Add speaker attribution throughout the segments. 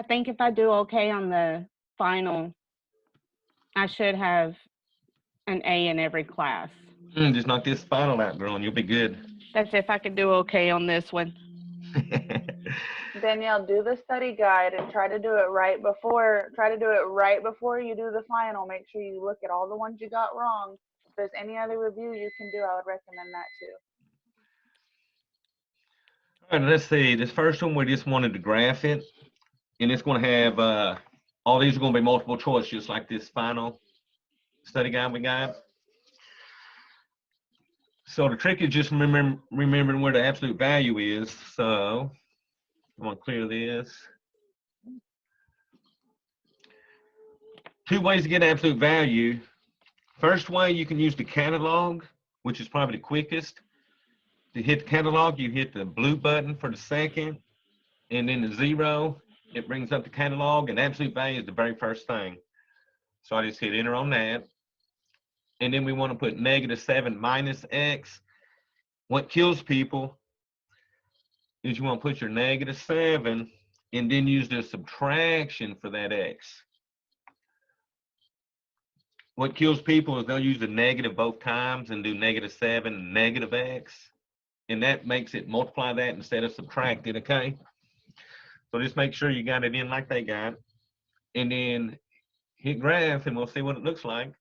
Speaker 1: I think if I do okay on the final, I should have an A in every class.
Speaker 2: Just knock this final out, girl, and you'll be good.
Speaker 1: That's if I could do okay on this one.
Speaker 3: Danielle, do the study guide and try to do it right before. Try to do it right before you do the final. Make sure you look at all the ones you got wrong. If there's any other review you can do, I would recommend that too.
Speaker 2: All right, let's see. This first one, we just wanted to graph it, and it's going to have all these are going to be multiple choice, just like this final study guide we got. So the trick is just remembering where the absolute value is. So I'm going to clear this. Two ways to get absolute value. First way, you can use the catalog, which is probably the quickest. To hit the catalog, you hit the blue button for the second, and then the 0. It brings up the catalog, and absolute value is the very first thing. So I just hit enter on that. And then we want to put -7 minus x. What kills people is you want to put your -7 and then use the subtraction for that x. What kills people is they'll use the negative both times and do -7 -x. And that makes it multiply that instead of subtract it, okay? So just make sure you got it in like they got. And then hit graph and we'll see what it looks like.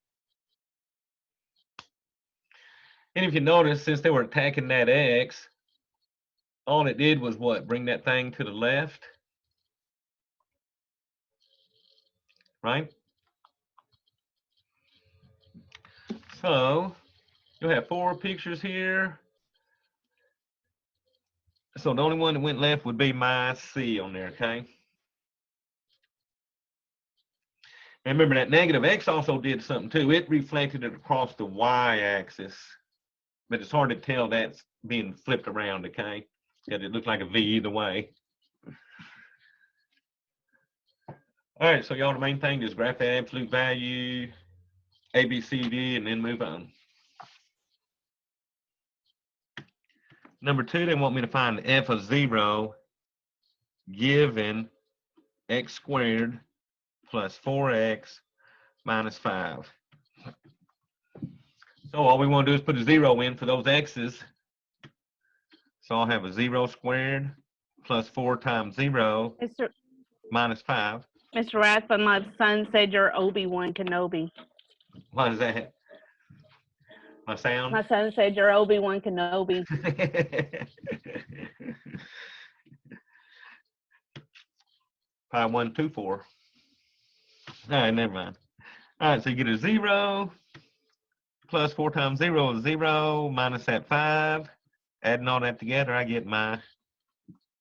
Speaker 2: And if you notice, since they were attacking that x, all it did was what? Bring that thing to the left. Right? So you'll have 4 pictures here. So the only one that went left would be my C on there, okay? And remember that -x also did something too. It reflected it across the y-axis. But it's hard to tell that's being flipped around, okay? Because it looked like a V either way. All right, so y'all, the main thing is graph the absolute value, A, B, C, D, and then move on. Number 2, they want me to find f of 0 given x squared plus 4x minus 5. So all we want to do is put a 0 in for those x's. So I'll have a 0 squared plus 4 times 0 minus 5.
Speaker 1: Mr. Rathbun, my son said you're Obi-Wan Kenobi.
Speaker 2: What is that? My sound?
Speaker 1: My son said you're Obi-Wan Kenobi.
Speaker 2: 5124. All right, never mind. All right, so you get a 0 plus 4 times 0 is 0 minus that 5. Adding all that together, I get my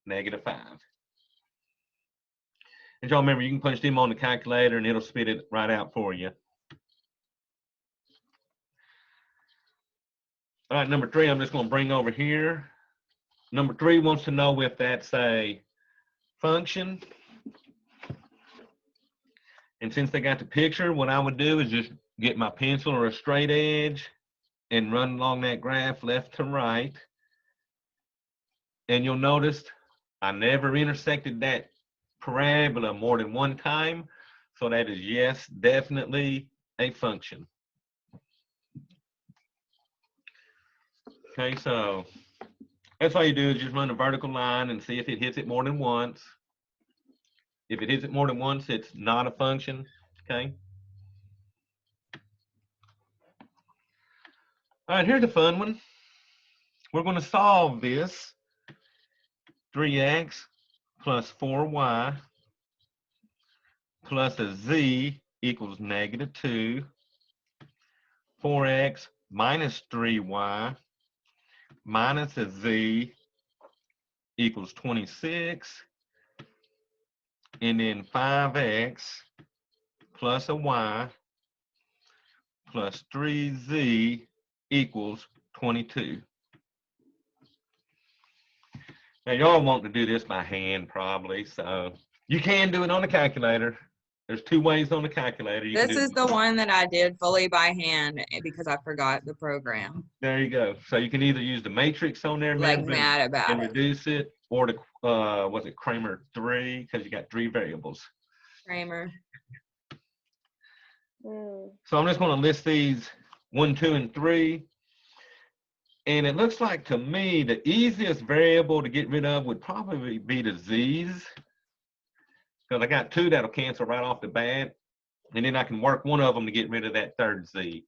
Speaker 2: -5. And y'all remember, you can punch them on the calculator and it'll spit it right out for you. All right, number 3, I'm just going to bring over here. Number 3 wants to know if that's a function. And since they got the picture, what I would do is just get my pencil or a straight edge and run along that graph left to right. And you'll notice I never intersected that parabola more than one time. So that is, yes, definitely a function. Okay, so that's all you do is just run a vertical line and see if it hits it more than once. If it hits it more than once, it's not a function, okay? All right, here's a fun one. We're going to solve this. 3x plus 4y plus a z equals -2. 4x minus 3y minus a z equals 26. And then 5x plus a y plus 3z equals 22. Now, y'all want to do this by hand probably, so you can do it on the calculator. There's 2 ways on the calculator.
Speaker 4: This is the one that I did fully by hand because I forgot the program.
Speaker 2: There you go. So you can either use the matrix on there,
Speaker 4: Like mad about
Speaker 2: and
Speaker 4: it.
Speaker 2: reduce it, or the was it Kramer 3? Because you got 3 variables.
Speaker 4: Kramer.
Speaker 2: So I'm just going to list these 1, 2, and 3. And it looks like to me the easiest variable to get rid of would probably be the z's. Because I got 2 that'll cancel right off the bat. And then I can work one of them to get rid of that third z.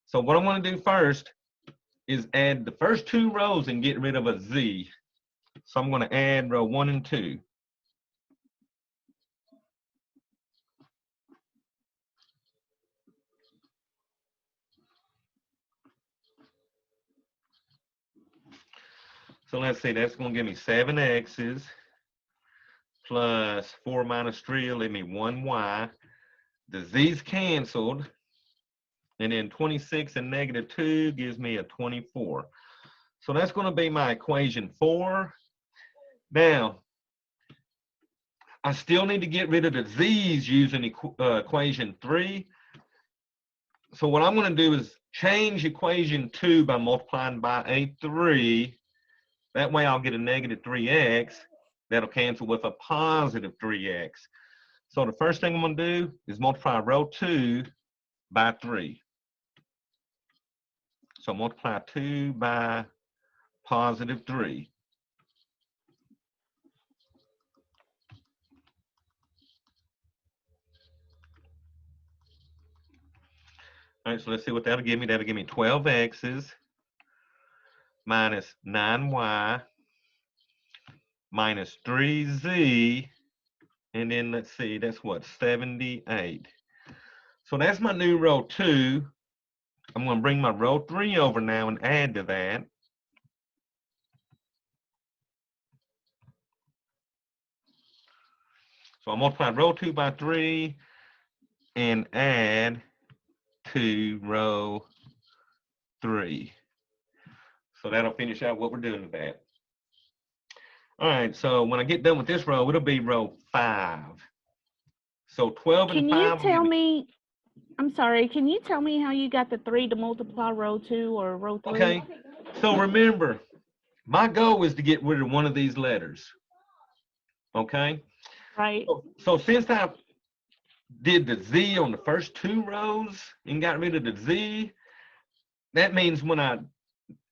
Speaker 2: So what I want to do first is add the first 2 rows and get rid of a z. So I'm going to add row 1 and 2. So let's see, that's going to give me 7x's plus 4 minus 3 will leave me 1y. The z's canceled. And then 26 and negative 2 gives me a 24. So that's going to be my equation 4. Now, I still need to get rid of the z's using equation 3. So what I'm going to do is change equation 2 by multiplying by a 3. That way I'll get a negative 3x. That'll cancel with a positive 3x. So the first thing I'm going to do is multiply row 2 by 3. So multiply 2 by positive 3. All right, so let's see what that'll give me. That'll give me 12x's minus 9y minus 3z. And then let's see, that's what, 78. So that's my new row 2. I'm going to bring my row 3 over now and add to that. So I multiply row 2 by 3 and add to row 3. So that'll finish out what we're doing with that. All right, so when I get done with this row, it'll be row 5. So 12 and 5.
Speaker 1: Can you tell me, I'm sorry, can you tell me how you got the 3 to multiply row 2 or row 3?
Speaker 2: Okay, so remember, my goal is to get rid of one of these letters. Okay?
Speaker 1: Right.
Speaker 2: So since I did the z on the first 2 rows and got rid of the z, that means when I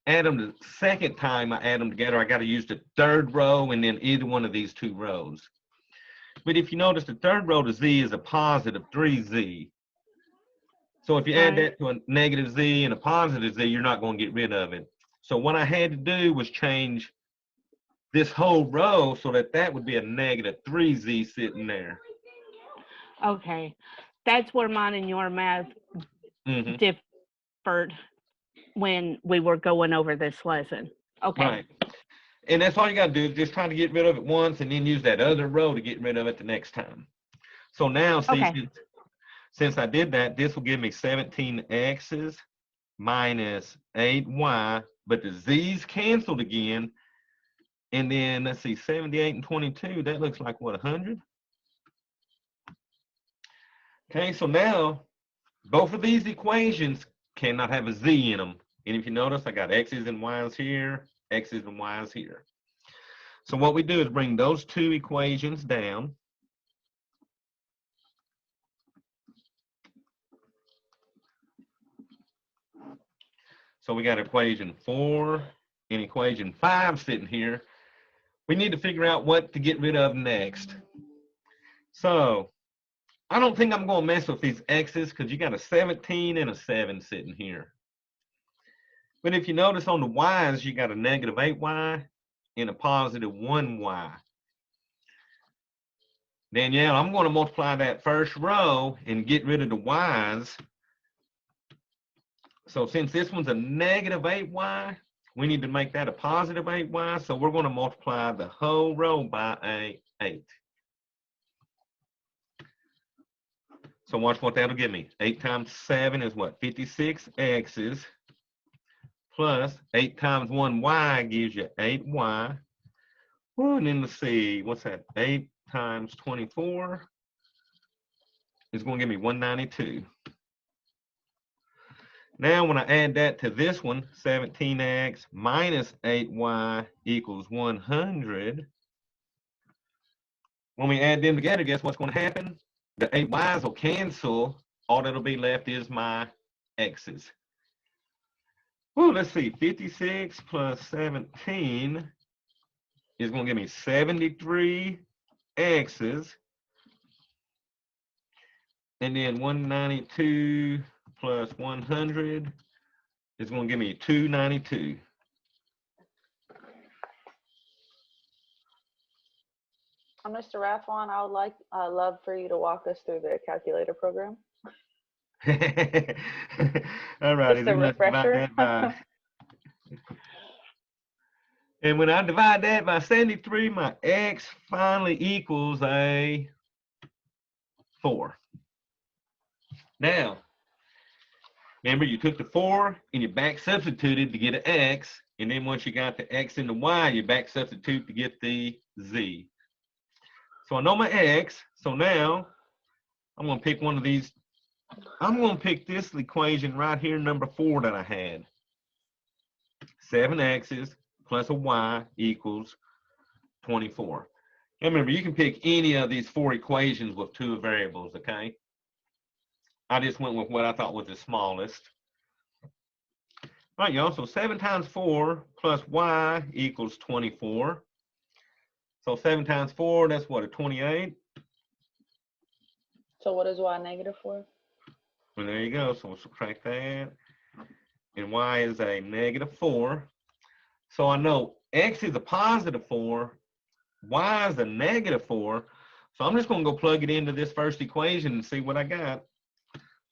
Speaker 2: add them the second time I add them together, I got to use the 3rd row and then either one of these 2 rows. But if you notice, the 3rd row to z is a positive 3z. So if you add that to a negative z and a positive z, you're not going to get rid of it. So what I had to do was change this whole row so that that would be a negative 3z sitting there.
Speaker 1: Okay. That's where mine and your math differed when we were going over this lesson. Okay.
Speaker 2: Right. And that's all you got to do is just try to get rid of it once and then use that other row to get rid of it the next time. So now, see, since I did that, this will give me 17x's minus 8y, but the z's canceled again. And then, let's see, 78 and 22, that looks like, what, 100? Okay, so now, both of these equations cannot have a z in them. And if you notice, I got x's and y's here, x's and y's here. So what we do is bring those 2 equations down. So we got equation 4 and equation 5 sitting here. We need to figure out what to get rid of next. So I don't think I'm going to mess with these x's because you got a 17 and a 7 sitting here. But if you notice on the y's, you got a negative 8y and a positive 1y. Danielle, I'm going to multiply that first row and get rid of the y's. So since this one's a negative 8y, we need to make that a positive 8y. So we're going to multiply the whole row by a 8. So watch what that'll give me. 8 times 7 is what? 56 x's. Plus 8 times 1y gives you 8y. Well, and then let's see, what's that? 8 times 24 is going to give me 192. Now when I add that to this one, 17x minus 8y equals 100. When we add them together, guess what's going to happen? The 8y's will cancel. All that'll be left is my x's. Well, let's see. 56 plus 17 is going to give me 73 x's. And then 192 plus 100 is going to give me 292.
Speaker 3: Mr. Rathwan, I would love for you to walk us through the calculator program.
Speaker 2: All right.
Speaker 3: Just a refresher.
Speaker 2: And when I divide that by 73, my x finally equals a 4. Now, remember you took the 4 and you back substituted to get an x, and then once you got the x and the y, you back substitute to get the z. So I know my x, so now I'm going to pick one of these. I'm going to pick this equation right here, number 4 that I had. 7x's plus a y equals 24. And remember, you can pick any of these 4 equations with 2 variables, okay? I just went with what I thought was the smallest. All right, y'all, so 7 times 4 plus y equals 24. So 7 times 4, that's what, a 28?
Speaker 3: So what is y -4?
Speaker 2: Well, there you go. So we'll subtract that. And y is a -4. So I know x is a +4, y is a -4. So I'm just going to go plug it into this first equation and see what I got.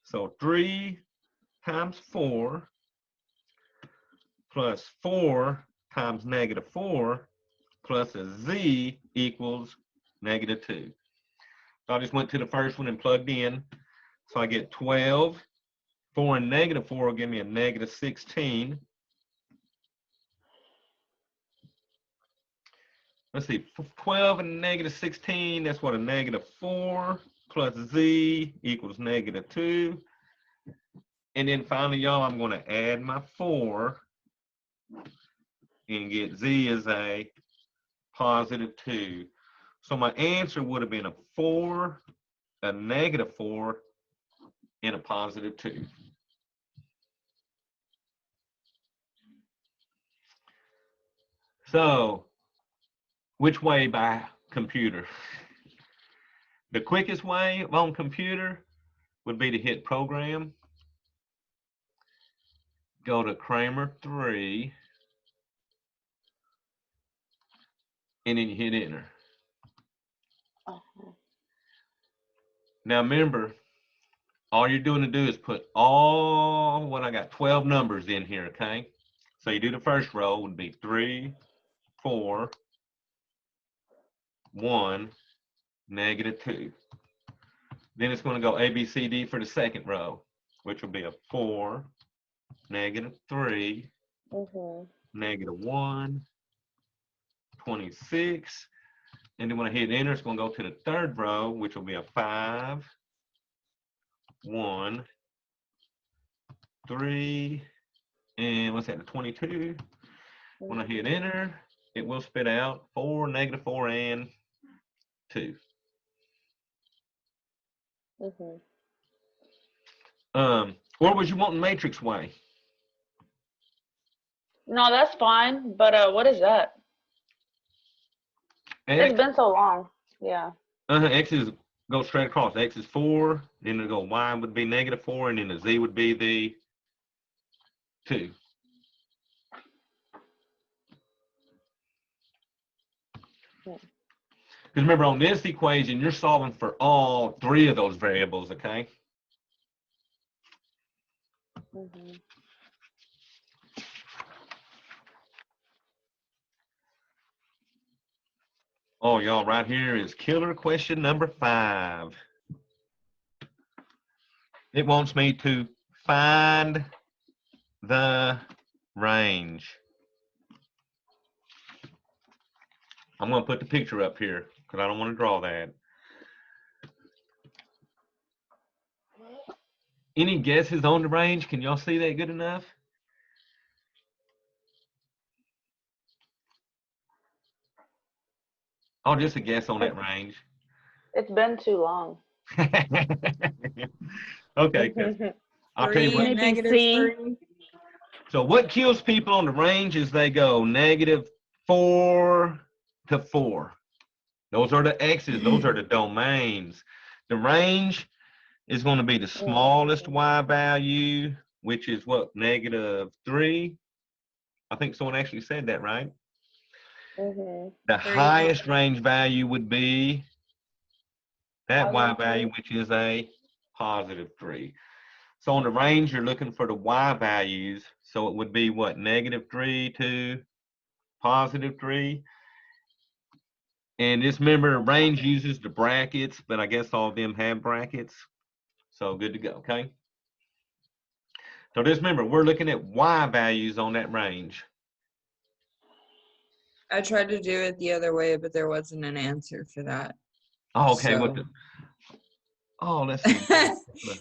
Speaker 2: So 3 times 4 plus 4 times -4 plus a z equals -2. So I just went to the first one and plugged in. So I get 12. 4 and -4 will give me a -16. Let's see, 12 and -16, that's what, a -4 plus z equals -2. And then finally, y'all, I'm going to add my 4 and get z is a +2. So my answer would have been a 4, a -4, and a +2. So, which way by computer? The quickest way on computer would be to hit program, go to Kramer 3, and then you hit enter. Now remember, all you're doing to do is put all, what I got, 12 numbers in here, okay? So you do the first row would be 3, 4, 1, -2. Then it's going to go A, B, C, D for the second row, which will be a 4, -3, -1, 26. And then when I hit enter, it's going to go to the third row, which will be a 5, 1, 3, and what's that, the 22. When I hit enter, it will spit out 4, -4, and 2. Or was you wanting matrix way?
Speaker 3: No, that's fine. But what is that? It's been so long. Yeah.
Speaker 2: X is go straight across. X is 4, then it'll go y would be -4, and then the z would be the 2. Because remember, on this equation, you're solving for all 3 of those variables, okay? Oh, y'all, right here is killer question number 5. It wants me to find the range. I'm going to put the picture up here because I don't want to draw that. Any guesses on the range? Can y'all see that good enough? Oh, just a guess on that range.
Speaker 3: It's been too long.
Speaker 2: Okay, 'cause I'll tell you
Speaker 4: Three,
Speaker 2: what.
Speaker 1: Maybe
Speaker 4: negative
Speaker 1: C.
Speaker 4: 3.
Speaker 2: So what kills people on the range is they go -4 to 4. Those are the X's. Those are the domains. The range is going to be the smallest Y value, which is what, -3. I think someone actually said that, right?
Speaker 3: Mm-hmm.
Speaker 2: The
Speaker 4: 3.
Speaker 2: highest range value would be that Y
Speaker 3: Positive
Speaker 2: value,
Speaker 3: 3.
Speaker 2: which is a +3. So on the range, you're looking for the Y values. So it would be what, -3 to +3. And just remember, range uses the brackets, but I guess all of them have brackets. So good to go, okay? So just remember, we're looking at Y values on that range.
Speaker 4: I tried to do it the other way, but there wasn't an answer for that.
Speaker 2: Oh, okay.
Speaker 4: So.
Speaker 2: Let's see.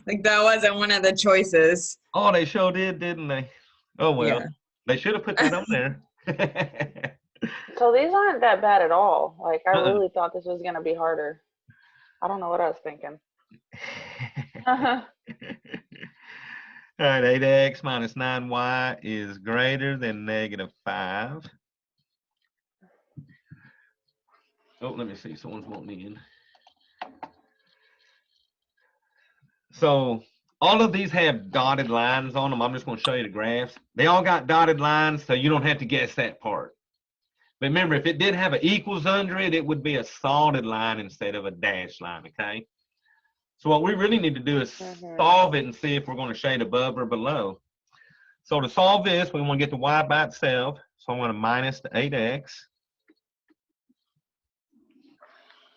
Speaker 4: Like that wasn't one of the choices.
Speaker 2: Oh, they sure did, didn't they? Oh, well.
Speaker 4: Yeah.
Speaker 2: They should have put that on there.
Speaker 3: So these aren't that bad at all. Like I
Speaker 2: Uh-uh.
Speaker 3: really thought this was gonna be harder. I don't know what I was thinking.
Speaker 2: All right, 8x minus 9y is greater than -5. Oh, let me see. Someone's wanting in. So all of these have dotted lines on them. I'm just going to show you the graphs. They all got dotted lines, so you don't have to guess that part. But remember, if it did have an equals under it, it would be a solid line instead of a dashed line, okay? So what we really need to do is solve it and see if we're going to shade above or below. So to solve this, we want to get the y by itself. So I'm going to minus the 8x.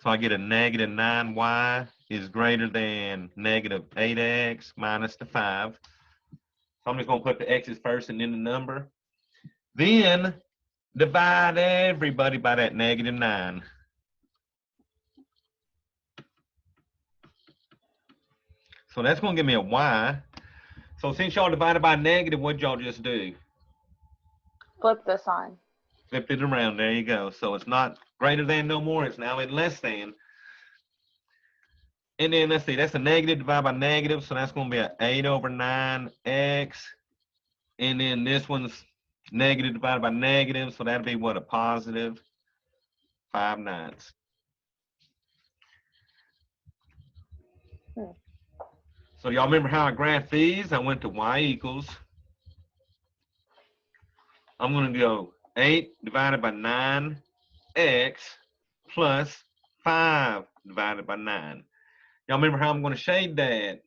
Speaker 2: So I get a -9y is greater than -8x minus the 5. So I'm just going to put the x's first and then the number. Then divide everybody by that -9. So that's going to give me a y. So since y'all divided by negative, what'd y'all just do?
Speaker 3: Flip the sign.
Speaker 2: Flipped it around. There you go. So it's not greater than no more. It's now at less than. And then let's see, that's a negative divided by negative. So that's going to be an 8/9x. And then this one's negative divided by negative. So that'll be what, a +5/9. So y'all remember how I graphed these? I went to y equals. I'm going to go 8 divided by 9x plus 5 divided by 9. Y'all remember how I'm going to shade that?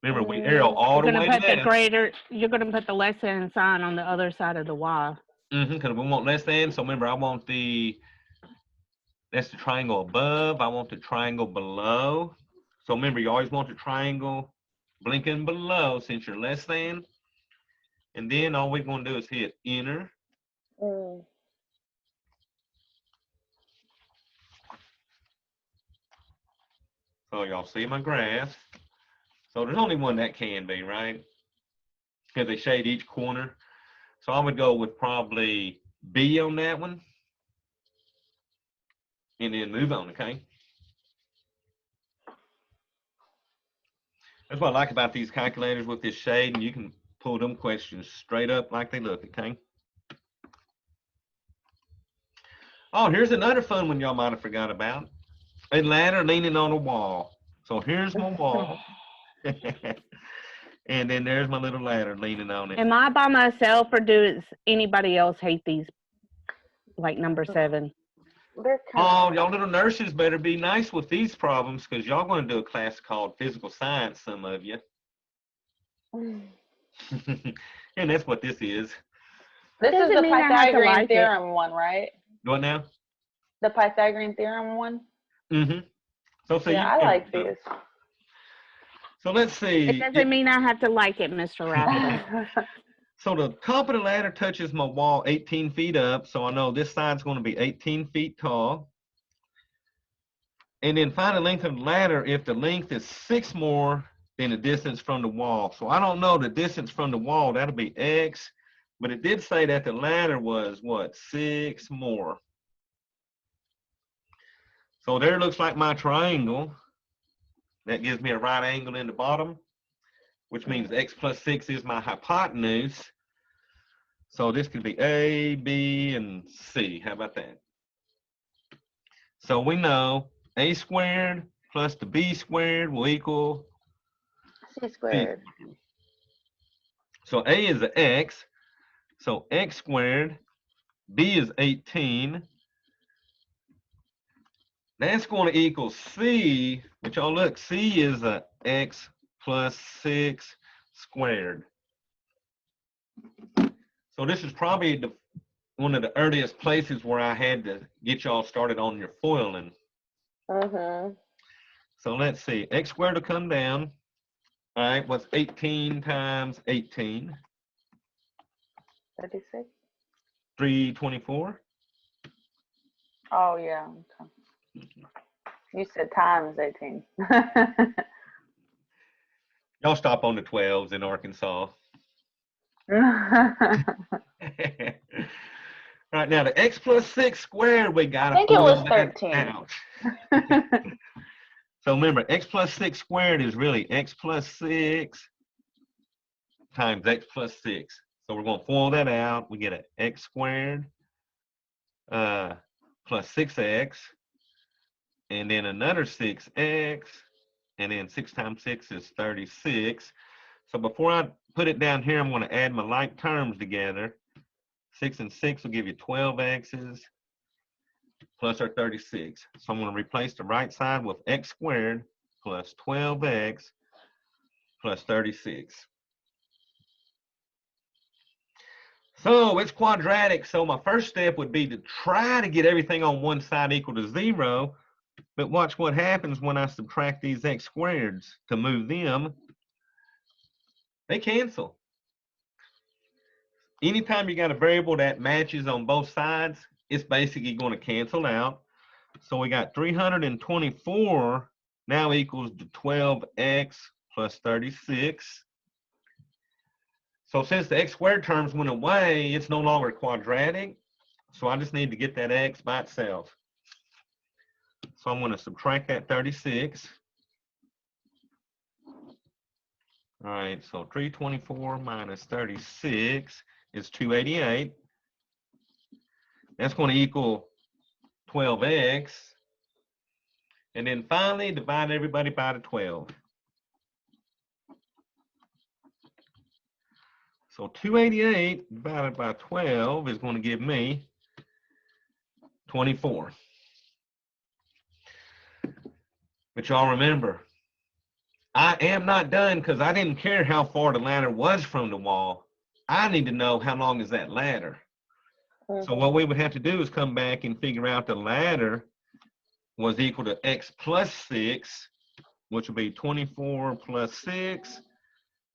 Speaker 2: Remember, we arrow all the way
Speaker 1: You're going to put the
Speaker 2: left.
Speaker 1: greater, you're going to put the less than sign on the other side of the Y.
Speaker 2: Because we want less than. So remember, I want that's the triangle above. I want the triangle below. So remember, you always want the triangle blinking below since you're less than. And then all we're going to do is hit enter. So y'all see my graph. So there's only one that can be, right? Because they shade each corner. So I would go with probably B on that one. And then move on, okay? That's what I like about these calculators with this shade, and you can pull them questions straight up like they look, okay? Oh, here's another fun one y'all might have forgot about. A ladder leaning on a wall. So here's my wall. And then there's my little ladder leaning on it.
Speaker 1: Am I by myself or does anybody else hate these, like number 7?
Speaker 3: They're
Speaker 2: Oh,
Speaker 3: kind
Speaker 2: y'all little nurses better be nice with these problems because y'all going to do a class called physical science, some of you. And that's what this is.
Speaker 3: This is
Speaker 1: Doesn't
Speaker 3: the
Speaker 1: mean I have to
Speaker 3: Pythagorean
Speaker 1: like it.
Speaker 3: theorem one, right?
Speaker 2: What now?
Speaker 3: The Pythagorean theorem one.
Speaker 2: So
Speaker 3: Yeah, I like these.
Speaker 2: So let's see.
Speaker 1: It doesn't mean I have to like it, Mr. Rapido.
Speaker 2: So the top of the ladder touches my wall 18 feet up. So I know this side's going to be 18 feet tall. And then find the length of the ladder if the length is 6 more than the distance from the wall. So I don't know the distance from the wall. That'll be X. But it did say that the ladder was, what, 6 more. So there looks like my triangle. That gives me a right angle in the bottom, which means x plus 6 is my hypotenuse. So this could be A, B, and C. How about that? So we know A squared plus the B squared will equal
Speaker 3: C squared.
Speaker 2: So A is an X. So X squared. B is 18. That's going to equal C, which, oh look, C is a X plus 6 squared. So this is probably one of the earliest places where I had to get y'all started on your foiling.
Speaker 3: Mm-hmm.
Speaker 2: So let's see, X squared will come down. All right, what's 18 times 18?
Speaker 3: 36.
Speaker 2: 324.
Speaker 3: Oh, yeah. Okay. You said times 18.
Speaker 2: Y'all stop on the 12s in Arkansas. Right now, the X plus 6 squared, we got to
Speaker 3: I think it was
Speaker 2: FOIL that
Speaker 3: 13.
Speaker 2: out. So remember, X plus 6 squared is really X plus 6 times X plus 6. So we're going to FOIL that out. We get an X squared plus 6X, and then another 6X, and then 6 times 6 is 36. So before I put it down here, I'm going to add my like terms together. 6 and 6 will give you 12 X's plus our 36. So I'm going to replace the right side with X squared plus 12X plus 36. So it's quadratic. So my first step would be to try to get everything on one side equal to 0. But watch what happens when I subtract these X squareds to move them. They cancel. Anytime you got a variable that matches on both sides, it's basically going to cancel out. So we got 324 now equals to 12X plus 36. So since the X squared terms went away, it's no longer quadratic. So I just need to get that X by itself. So I'm going to subtract that 36. All right, so 324 minus 36 is 288. That's going to equal 12X. And then finally, divide everybody by the 12. So 288 divided by 12 is going to give me 24. But y'all remember, I am not done because I didn't care how far the ladder was from the wall. I need to know how long is that ladder. So what we would have to do is come back and figure out the ladder was equal to X plus 6, which would be 24 plus 6,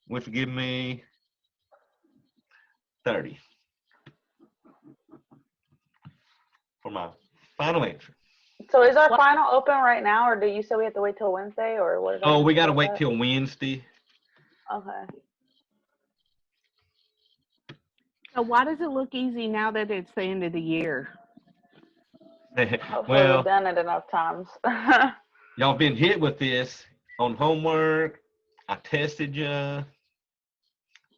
Speaker 2: which would give me 30 for my final answer.
Speaker 3: So is our final open right now, or do you say we have to wait till Wednesday, or what?
Speaker 2: Oh, we got to wait till Wednesday.
Speaker 3: Okay.
Speaker 1: So why does it look easy now that it's the end of the year?
Speaker 3: Hopefully
Speaker 2: Well,
Speaker 3: we've done it enough times.
Speaker 2: y'all been hit with this on homework. I tested you.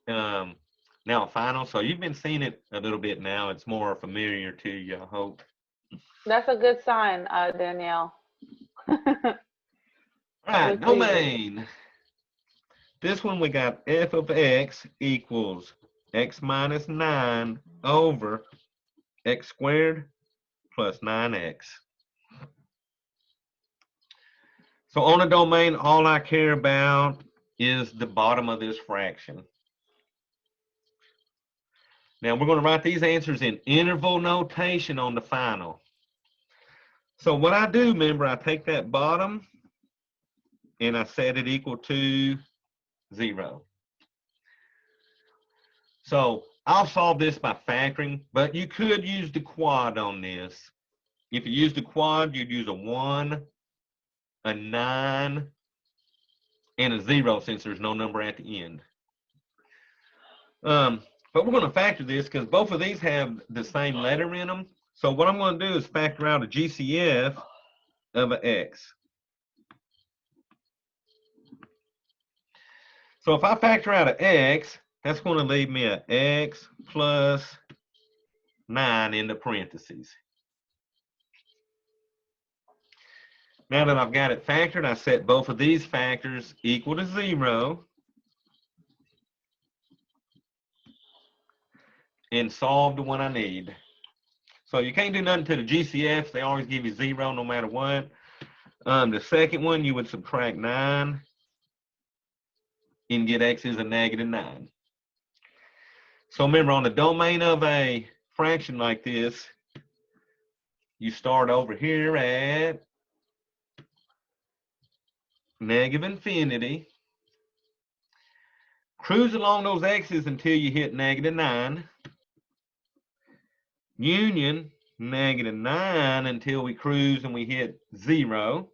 Speaker 2: Now final, so you've been seeing it a little bit now. It's more familiar to you, I hope.
Speaker 3: That's a good sign, Danielle.
Speaker 2: All right,
Speaker 3: Let's see.
Speaker 2: domain. This one we got f of x equals x minus 9 over x squared plus 9x. So on a domain, all I care about is the bottom of this fraction. Now we're going to write these answers in interval notation on the final. So what I do, remember, I take that bottom and I set it equal to 0. So I'll solve this by factoring, but you could use the quad on this. If you use the quad, you'd use a 1, a 9, and a 0 since there's no number at the end. But we're going to factor this because both of these have the same letter in them. So what I'm going to do is factor out a GCF of a x. So if I factor out an x, that's going to leave me an x plus 9 in the parentheses. Now that I've got it factored, I set both of these factors equal to 0 and solve the one I need. So you can't do nothing to the GCFs. They always give you 0 no matter what. The second one, you would subtract 9 and get x is a -9. So remember, on the domain of a fraction like this, you start over here at -infinity. Cruise along those x's until you hit -9. Union -9 until we cruise and we hit 0.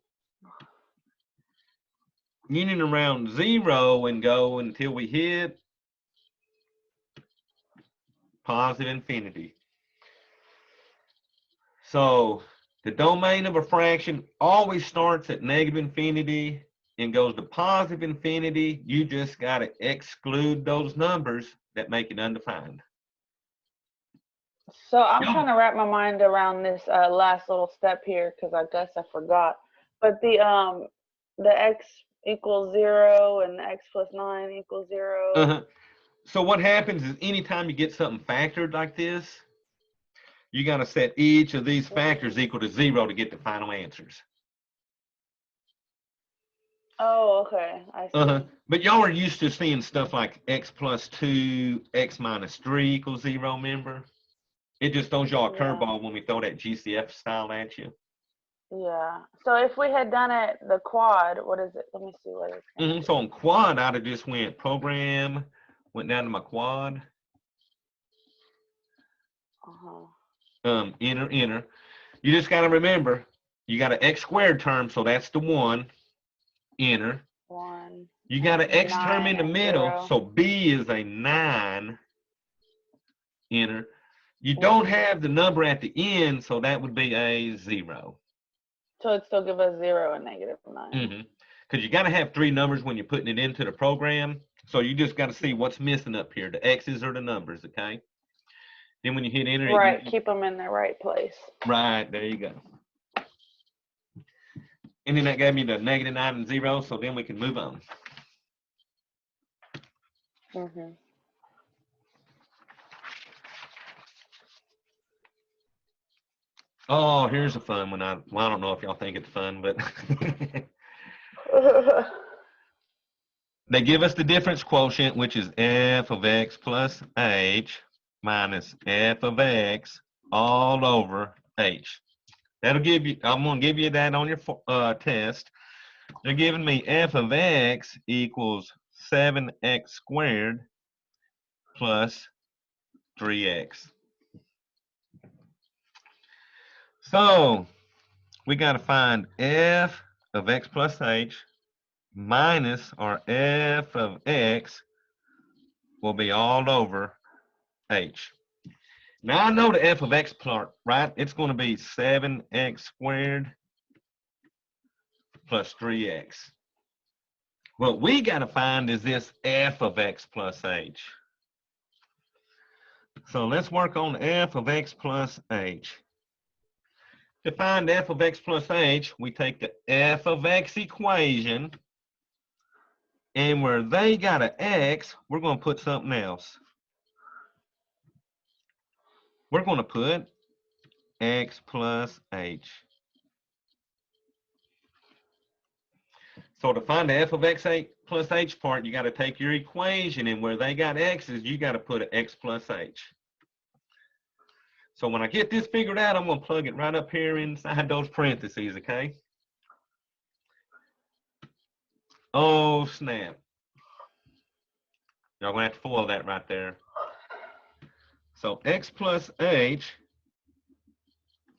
Speaker 2: Union around 0 and go until we hit positive infinity. So the domain of a fraction always starts at -infinity and goes to positive infinity. You just got to exclude those numbers that make it undefined.
Speaker 3: So I'm trying to wrap my mind around this last little step here because I guess I forgot. But the x equals 0 and the x plus 9 equals 0.
Speaker 2: So what happens is anytime you get something factored like this, you got to set each of these factors equal to 0 to get the final answers.
Speaker 3: Oh, okay. I see.
Speaker 2: But y'all are used to seeing stuff like x plus 2, x minus 3 equals 0, remember? It just throws y'all a curveball when we throw that GCF style at you.
Speaker 3: Yeah. So if we had done it the quad, what is it? Let me see what it's.
Speaker 2: So on quad, I'd have just went program, went down to my quad. Enter. You just got to remember, you got an x squared term, so that's the 1. Enter.
Speaker 3: 1.
Speaker 2: You got an x term in the
Speaker 3: and
Speaker 2: middle,
Speaker 3: 0.
Speaker 2: so b is a 9. Enter. You don't have the number at the end, so that would be a 0.
Speaker 3: So it'd still give us 0 and -9.
Speaker 2: Because you got to have 3 numbers when you're putting it into the program. So you just got to see what's missing up here, the x's or the numbers, okay? Then when you hit enter,
Speaker 3: right, keep them in the right place.
Speaker 2: Right, there you go. And then that gave me the -9 and 0, so then we can move on. Oh, here's a fun one. I don't know if y'all think it's fun, but they give us the difference quotient, which is f of x plus h minus f of x all over h. That'll give you, I'm going to give you that on your test. They're giving me f of x equals 7x squared plus 3x. So we got to find f of x plus h minus our f of x will be all over h. Now I know the f of x part, right? It's going to be 7x squared plus 3x. What we got to find is this f of x plus h. So let's work on f of x plus h. To find f of x plus h, we take the f of x equation, and where they got an x, we're going to put something else. We're going to put x plus h. So to find the f of x plus h part, you got to take your equation, and where they got x's, you got to put an x plus h. So when I get this figured out, I'm going to plug it right up here inside those parentheses, okay? Oh, snap. Y'all going to have to follow that right there. So x plus h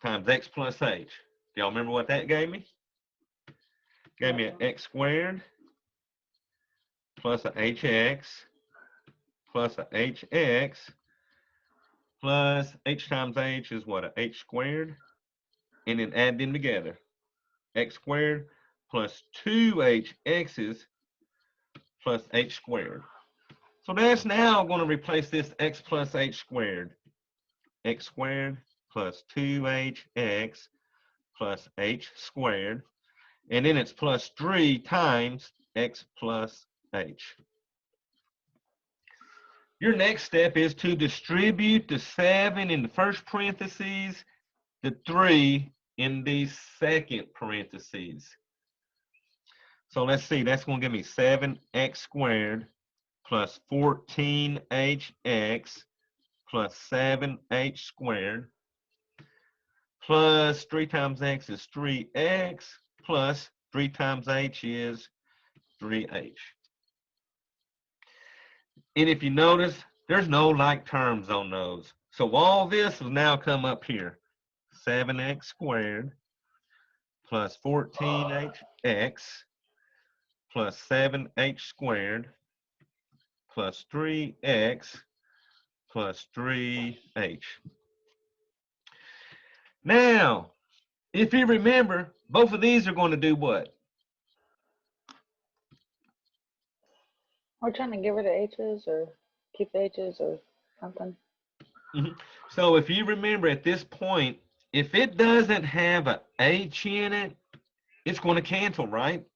Speaker 2: times x plus h. Do y'all remember what that gave me? Gave me an x squared plus a hx plus a hx plus h times h is what, a h squared? And then add them together. x squared plus 2hx's plus h squared. So that's now going to replace this x plus h squared. X squared plus 2hx plus h squared. And then it's plus 3 times x plus h. Your next step is to distribute the 7 in the first parentheses, the 3 in the second parentheses. So let's see, that's going to give me 7x squared plus 14hx plus 7h squared plus 3 times x is 3x plus 3 times h is 3h. And if you notice, there's no like terms on those. So all this will now come up here. 7x squared plus 14hx plus 7h squared plus 3x plus 3h. Now, if you remember, both of these are going to do what?
Speaker 3: We're trying to get rid of H's or keep the H's or something.
Speaker 2: So if you remember at this point, if it doesn't have a H in it, it's going to cancel, right?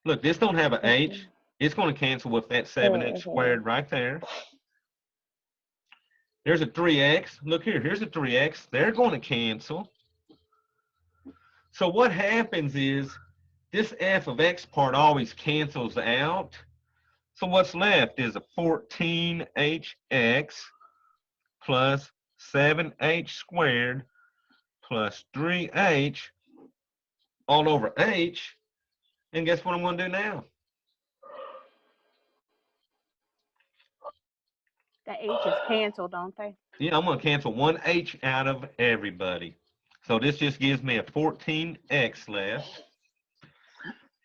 Speaker 2: Look, this don't have a H. It's going to cancel with that 7x squared right there. There's a 3x. Look here, here's a 3x. They're going to cancel. So what happens is this f of x part always cancels out. So what's left is a 14hx plus 7h squared plus 3h all over h. And guess what I'm going to do now?
Speaker 1: The H's canceled, don't they?
Speaker 2: Yeah, I'm going to cancel one h out of everybody. So this just gives me a 14x left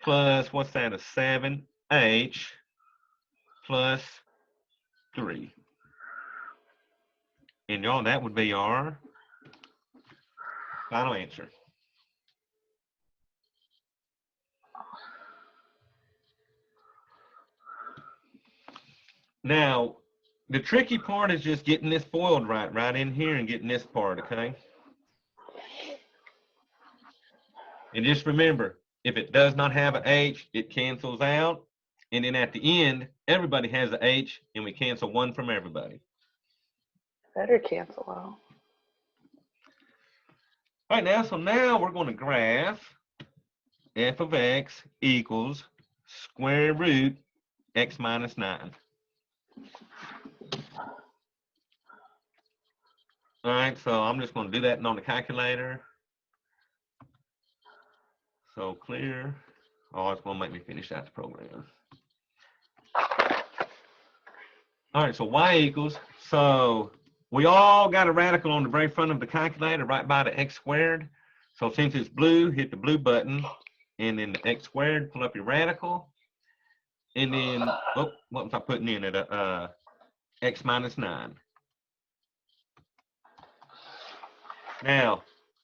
Speaker 2: plus, what's that, a 7h plus 3. And y'all, that would be our final answer. Now, the tricky part is just getting this foiled right in here and getting this part, okay? And just remember, if it does not have an H, it cancels out. And then at the end, everybody has an H, and we cancel one from everybody.
Speaker 3: Better cancel out.
Speaker 2: All right, so now we're going to graph f of x equals square root x minus 9. All right, so I'm just going to do that on the calculator. So clear. Oh, it's going to make me finish out the program. All right, so y equals, so we all got a radical on the very front of the calculator right by the x squared. So since it's blue, hit the blue button, and then the x squared, pull up your radical. And then, oh, what was I putting in it? X minus 9. Now,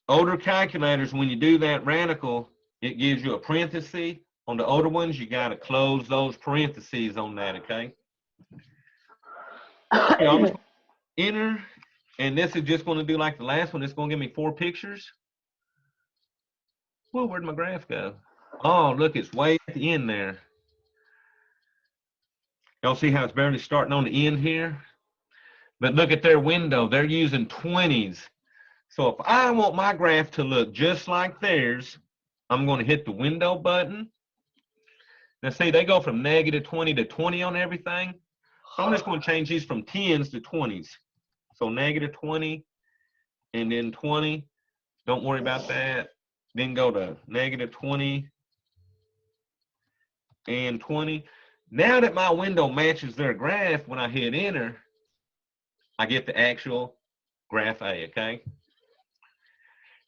Speaker 2: older calculators, when you do that radical, it gives you a parenthesis. On the older ones, you got to close those parentheses on that, okay? Okay, I'm just gonna enter, and this is just going to do like the last one. It's going to give me 4 pictures. Well, where'd my graph go? Oh, look, it's way at the end there. Y'all see how it's barely starting on the end here? But look at their window. They're using 20s. So if I want my graph to look just like theirs, I'm going to hit the window button. Now see, they go from -20 to 20 on everything. So I'm just going to change these from 10s to 20s. So -20 and then 20. Don't worry about that. Then go to -20 and 20. Now that my window matches their graph, when I hit enter, I get the actual graph A, okay?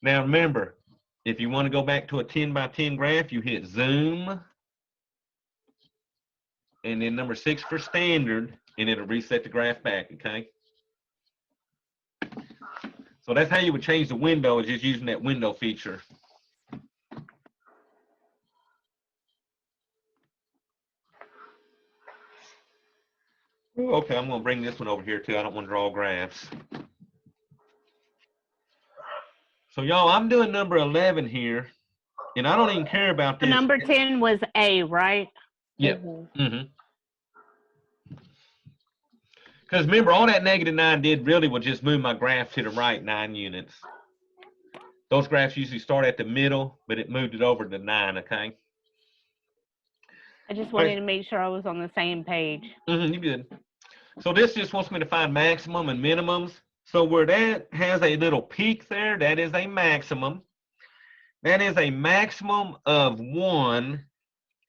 Speaker 2: Now remember, if you want to go back to a 10 by 10 graph, you hit zoom, and then number 6 for standard, and it'll reset the graph back, okay? So that's how you would change the window, is just using that window feature. Okay, I'm gonna bring this one over here too. I don't want to draw graphs. So y'all, I'm doing number 11 here, and I don't even care about
Speaker 1: So
Speaker 2: this.
Speaker 1: number 10 was A, right?
Speaker 2: Yeah.
Speaker 3: Mhm.
Speaker 2: Because remember, all that -9 did really was just move my graph to the right 9 units. Those graphs usually start at the middle, but it moved it over to 9, okay?
Speaker 1: I just wanted to make sure I was on the same page.
Speaker 2: You good. So this just wants me to find maximum and minimums. So where that has a little peak there, that is a maximum. That is a maximum of 1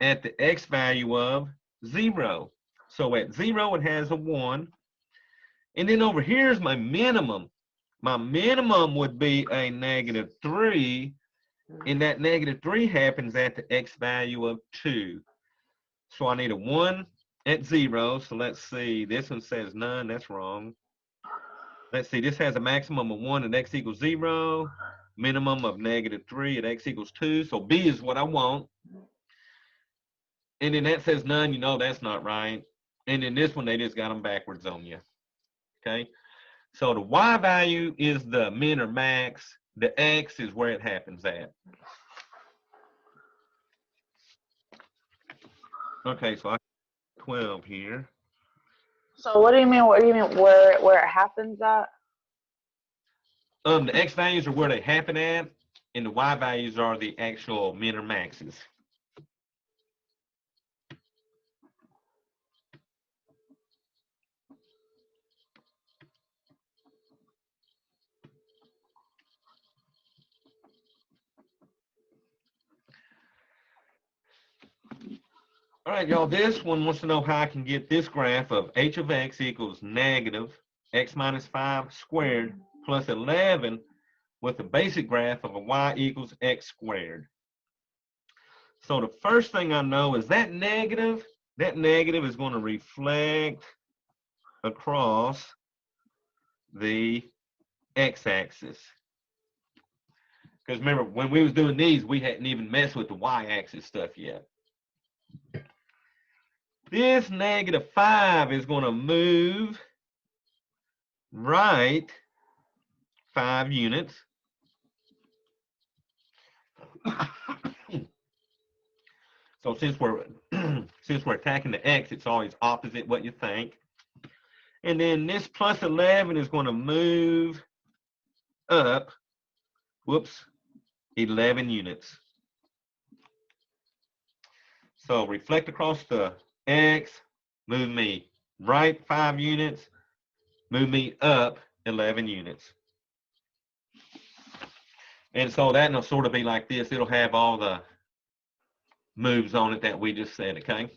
Speaker 2: at the x value of 0. So at 0, it has a 1. And then over here is my minimum. My minimum would be a -3, and that -3 happens at the x value of 2. So I need a 1 at 0. So let's see. This one says none. That's wrong. Let's see. This has a maximum of 1 at x equals 0. Minimum of -3 at x equals 2. So B is what I want. And then that says none. You know that's not right. And then this one, they just got them backwards on you. Okay. So the y value is the min or max. The x is where it happens at. Okay, so I 12 here.
Speaker 3: So what do you mean? What do you mean? Where it happens at?
Speaker 2: The x values are where they happen at, and the y values are the actual min or maxes. All right, y'all, this one wants to know how I can get this graph of h of x equals negative x minus 5 squared plus 11 with the basic graph of a y equals x squared. So the first thing I know is that negative is going to reflect across the x-axis. Because remember, when we was doing these, we hadn't even messed with the y-axis stuff yet. This -5 is going to move right 5 units. So since we're attacking the x, it's always opposite what you think. And then this plus 11 is going to move up, 11 units. So reflect across the x, move me right 5 units, move me up 11 units. And so that'll sort of be like this. It'll have all the moves on it that we just said, okay?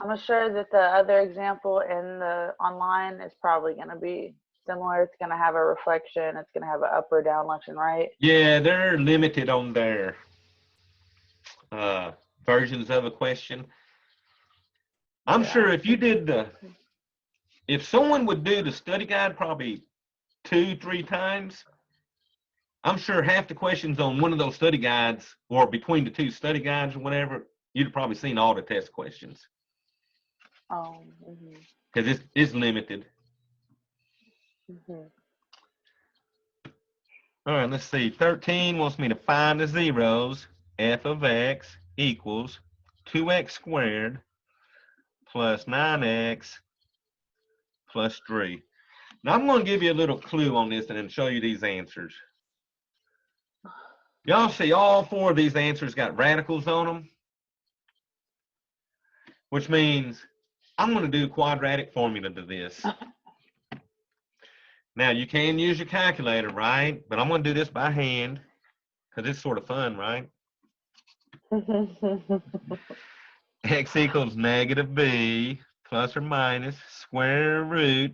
Speaker 3: I'm sure that the other example in the online is probably going to be similar. It's going to have a reflection. It's going to have an up or down lection, right?
Speaker 2: Yeah, they're limited on their versions of a question. I'm sure if you did if someone would do the study guide probably 2-3 times, I'm sure half the questions on one of those study guides or between the 2 study guides or whatever, you'd have probably seen all the test questions.
Speaker 3: Oh.
Speaker 2: Because it's limited. All right, let's see. 13 wants me to find the zeros. F of x equals 2x squared plus 9x plus 3. Now, I'm going to give you a little clue on this and then show you these answers. Y'all see all 4 of these answers got radicals on them, which means I'm going to do quadratic formula to this. Now, you can use your calculator, right? But I'm going to do this by hand because it's sort of fun, right? X equals -b plus or minus square root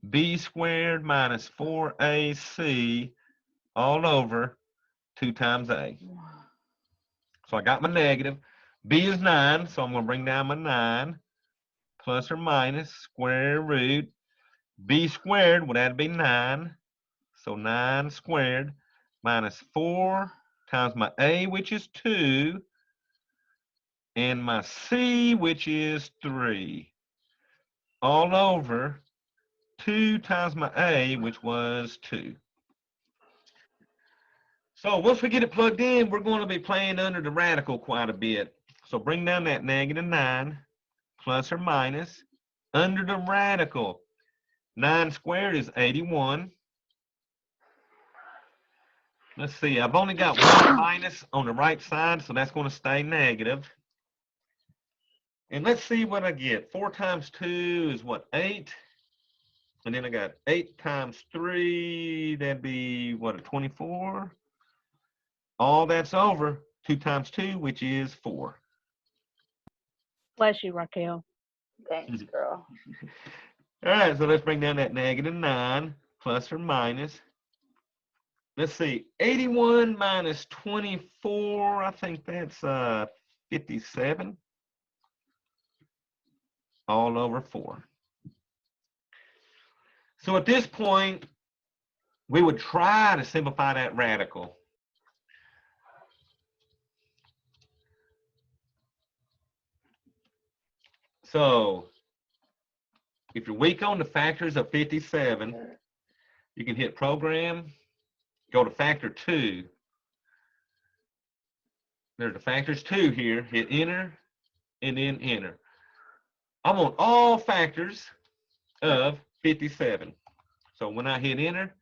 Speaker 2: b squared minus 4ac all over 2 times a. So I got my negative. B is 9, so I'm going to bring down my 9 plus or minus square root b squared would have to be 9. So 9 squared minus 4 times my A, which is 2, and my C, which is 3, all over 2 times my A, which was 2. So once we get it plugged in, we're going to be playing under the radical quite a bit. So bring down that -9, plus or minus, under the radical. 9 squared is 81. Let's see, I've only got one minus on the right side, so that's going to stay negative. And let's see what I get. 4 times 2 is what, 8? And then I got 8 times 3, that'd be what, a 24? All that's over 2 times 2, which is 4.
Speaker 1: Bless you, Raquel.
Speaker 3: Thanks, girl.
Speaker 2: All right, so let's bring down that -9, plus or minus. Let's see, 81 minus 24, I think that's 57, all over 4. So at this point, we would try to simplify that radical. So if you're weak on the factors of 57, you can hit program, go to factor 2. There's the factors 2 here, hit enter, and then enter. I want all factors of 57. So when I hit enter,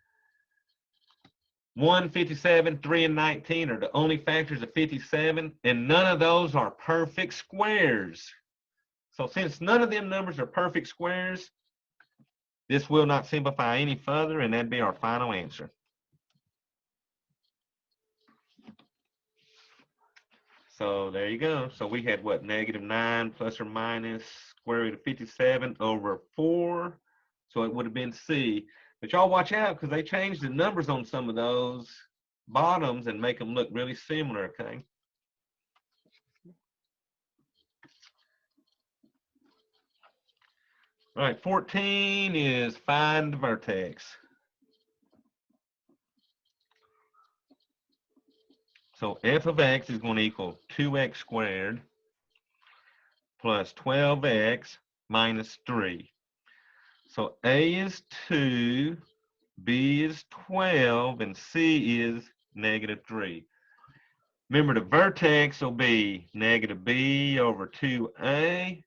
Speaker 2: 1, 57, 3, and 19 are the only factors of 57, and none of those are perfect squares. So since none of them numbers are perfect squares, this will not simplify any further, and that'd be our final answer. So there you go. So we had what, -9 plus or minus square root of 57 over 4. So it would have been C. But y'all watch out, because they changed the numbers on some of those bottoms and make them look really similar, okay? All right, 14 is find the vertex. So f of x is going to equal 2x squared plus 12x minus 3. So A is 2, B is 12, and C is -3. Remember, the vertex will be -b over 2a,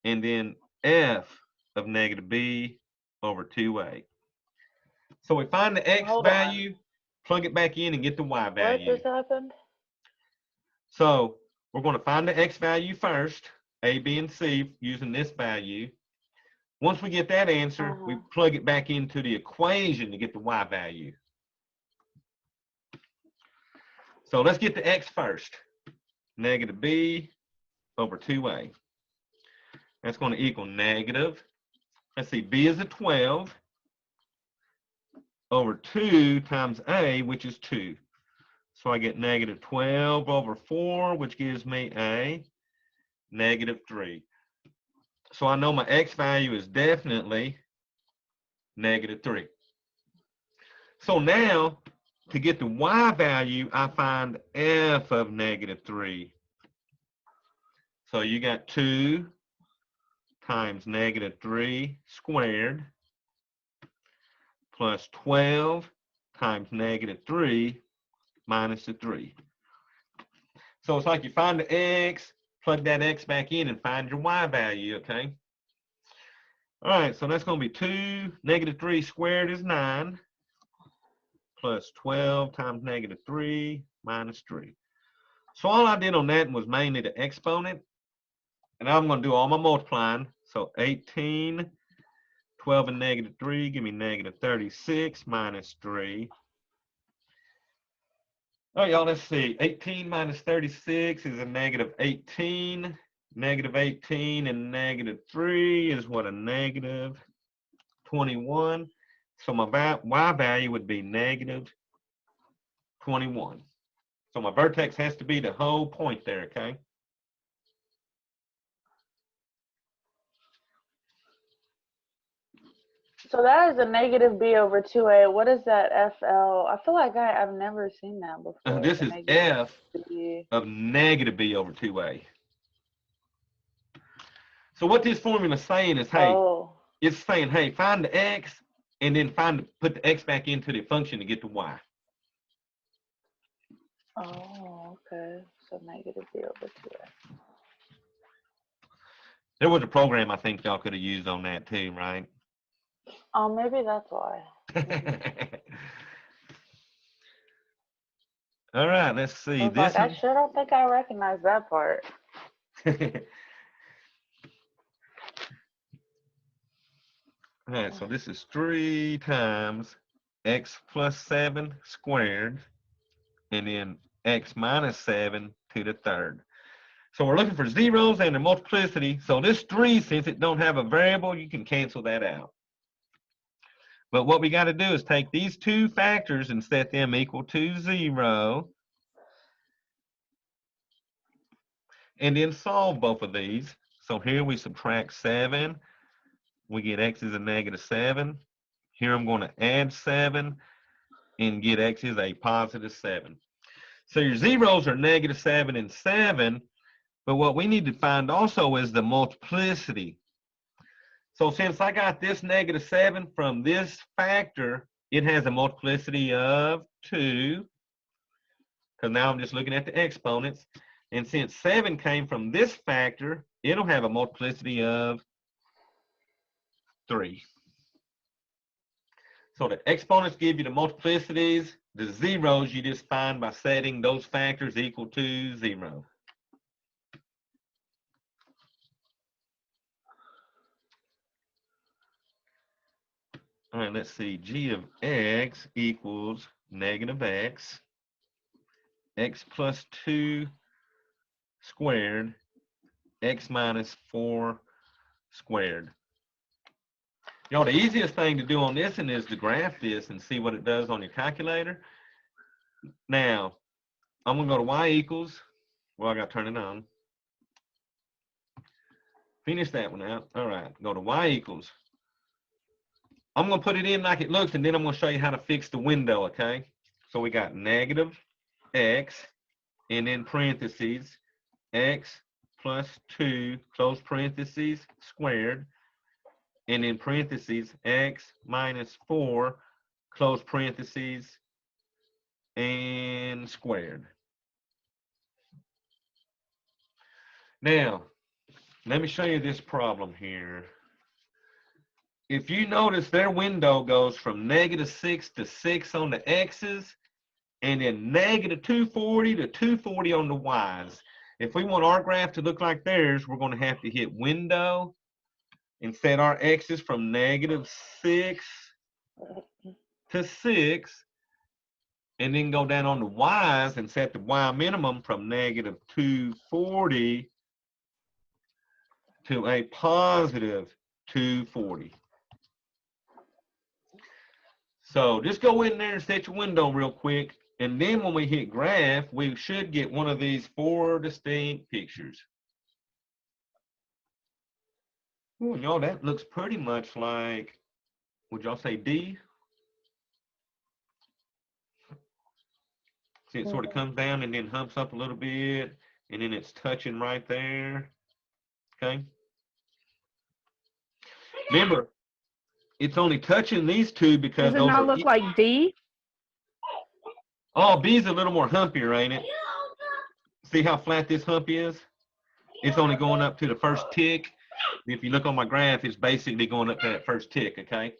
Speaker 2: and then f of -b over 2a. So we find the x
Speaker 3: Hold on.
Speaker 2: value, plug it back in, and get the y
Speaker 3: What
Speaker 2: value.
Speaker 3: just happened?
Speaker 2: So we're going to find the x value first, a, b, and c, using this value. Once we get that answer, we plug it back into the equation to get the y value. So let's get the x first. -b over 2a. That's going to equal negative. Let's see, b is a 12 over 2 times a, which is 2. So I get -12 over 4, which gives me a -3. So I know my x value is definitely -3. So now, to get the y value, I find f of -3. So you got 2 times -3 squared plus 12 times -3 minus the 3. So it's like you find the x, plug that x back in, and find your y value, okay? All right, so that's going to be 2, -3 squared is 9, plus 12 times -3 minus 3. So all I did on that was mainly the exponent, and now I'm going to do all my multiplying. So 18, 12 and -3 give me -36 minus 3. All right, y'all, let's see. 18 minus 36 is a -18. -18 and -3 is what, a -21. So my y value would be -21. So my vertex has to be the whole point there, okay?
Speaker 3: So that is a negative b over 2a. What is that FL? I feel like I've never seen that before.
Speaker 2: This
Speaker 3: The
Speaker 2: is
Speaker 3: negative
Speaker 2: f
Speaker 3: b.
Speaker 2: of negative b over 2a. So what this formula is saying is, hey,
Speaker 3: Oh.
Speaker 2: it's saying, hey, find the x and then put the x back into the function to get the y.
Speaker 3: Oh, okay. So negative b over 2a.
Speaker 2: There was a program I think y'all could have used on that too, right?
Speaker 3: Oh, maybe that's why.
Speaker 2: All right, let's see.
Speaker 3: I was like,
Speaker 2: This
Speaker 3: I sure don't think I recognize that part.
Speaker 2: one. All right, so this is 3 times x plus 7 squared, and then x minus 7 to the third. So we're looking for zeros and the multiplicity. So this 3, since it don't have a variable, you can cancel that out. But what we got to do is take these two factors and set them equal to 0. And then solve both of these. So here we subtract 7. We get x is a negative 7. Here I'm going to add 7 and get x is a positive 7. So your zeros are negative 7 and 7. But what we need to find also is the multiplicity. So since I got this negative 7 from this factor, it has a multiplicity of 2. Because now I'm just looking at the exponents. And since 7 came from this factor, it'll have a multiplicity of 3. So the exponents give you the multiplicities. The zeros you just find by setting those factors equal to 0. All right, let's see. G of x equals negative x plus 2 squared, x minus 4 squared. You know, the easiest thing to do on this one is to graph this and see what it does on your calculator. Now, I'm going to go to y equals, well, I got to turn it on. Finish that one out. All right, go to y equals. I'm going to put it in like it looks, and then I'm going to show you how to fix the window, okay? So we got negative x, and then parentheses, x plus 2, close parentheses, squared, and in parentheses, x minus 4, close parentheses, and squared. Now, let me show you this problem here. If you notice, their window goes from negative 6 to 6 on the x's, and then negative 240 to 240 on the y's. If we want our graph to look like theirs, we're going to have to hit window and set our x's from negative 6 to 6, and then go down on the y's and set the y minimum from negative 240 to a positive 240. So just go in there and set your window real quick, and then when we hit graph, we should get one of these 4 distinct pictures. Ooh, y'all, that looks pretty much like, would y'all say D? See, it sort of comes down and then humps up a little bit, and then it's touching right there. Okay. Remember, it's only touching these two because
Speaker 1: Does it
Speaker 2: those
Speaker 1: not
Speaker 2: are.
Speaker 1: look like D?
Speaker 2: Oh, B's a little more humpier, ain't it? See how flat this hump is? It's only going up to the first tick. If you look on my graph, it's basically going up to that first tick, okay?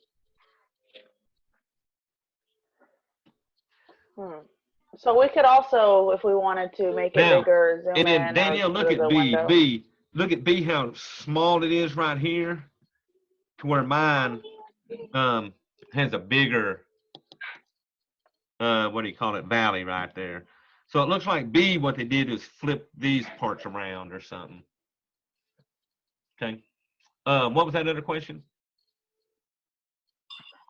Speaker 3: So we could also, if we wanted to, make it
Speaker 2: Now,
Speaker 3: bigger, zoom
Speaker 2: and then
Speaker 3: in,
Speaker 2: Danielle,
Speaker 3: or
Speaker 2: look
Speaker 3: go to
Speaker 2: at
Speaker 3: the
Speaker 2: B.
Speaker 3: window.
Speaker 2: Look at B, how small it is right here, to where mine has a bigger, what do you call it, valley right there. So it looks like B, what they did is flip these parts around or something. Okay. What was that other question?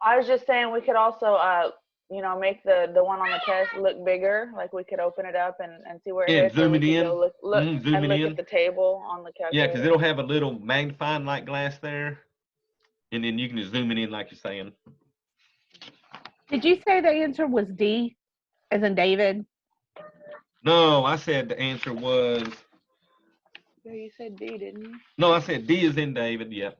Speaker 3: I was just saying we could also, you know, make the one on the test look bigger. Like we could open it up and see where it
Speaker 2: Yeah,
Speaker 3: is.
Speaker 2: zoom
Speaker 3: or
Speaker 2: it
Speaker 3: we could
Speaker 2: in.
Speaker 3: go look
Speaker 2: Zoom
Speaker 3: and
Speaker 2: it
Speaker 3: look
Speaker 2: in.
Speaker 3: at the table on the calculator.
Speaker 2: Yeah, because it'll have a little magnifying light glass there. And then you can just zoom it in like you're saying.
Speaker 1: Did you say the answer was D, as in David?
Speaker 2: No, I said the answer was,
Speaker 3: Yeah, you said D, didn't you?
Speaker 2: no, I said D is in David, yep.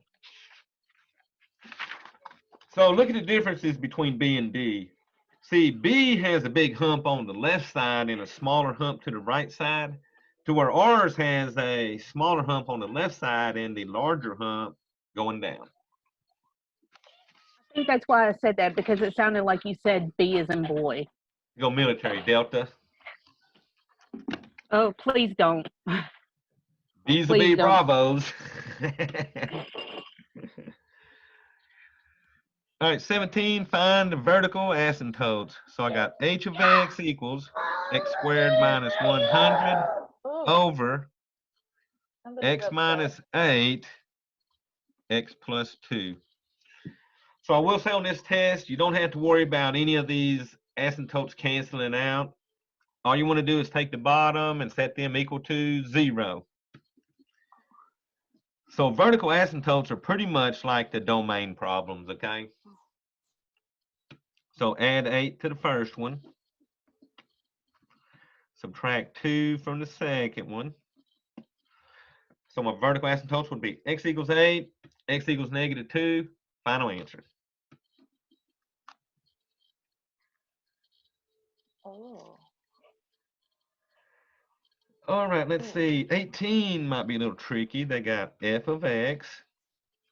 Speaker 2: So look at the differences between B and D. See, B has a big hump on the left side and a smaller hump to the right side, to where ours has a smaller hump on the left side and the larger hump going down.
Speaker 1: I think that's why I said that, because it sounded like you said B as in boy.
Speaker 2: Go military, Delta.
Speaker 1: Oh, please don't.
Speaker 2: These will be
Speaker 1: Please don't.
Speaker 2: Bravos. All right, 17, find the vertical asymptotes. So I got h of x equals x squared minus 100
Speaker 3: Oh,
Speaker 2: over
Speaker 3: somebody's
Speaker 2: x
Speaker 3: upset.
Speaker 2: minus 8, x plus 2. So I will say on this test, you don't have to worry about any of these asymptotes canceling out. All you want to do is take the bottom and set them equal to 0. So vertical asymptotes are pretty much like the domain problems, okay? So add 8 to the first one. Subtract 2 from the second one. So my vertical asymptotes would be x equals 8, x equals negative 2, final answer.
Speaker 3: Oh.
Speaker 2: All right, let's see. 18 might be a little tricky. They got f of x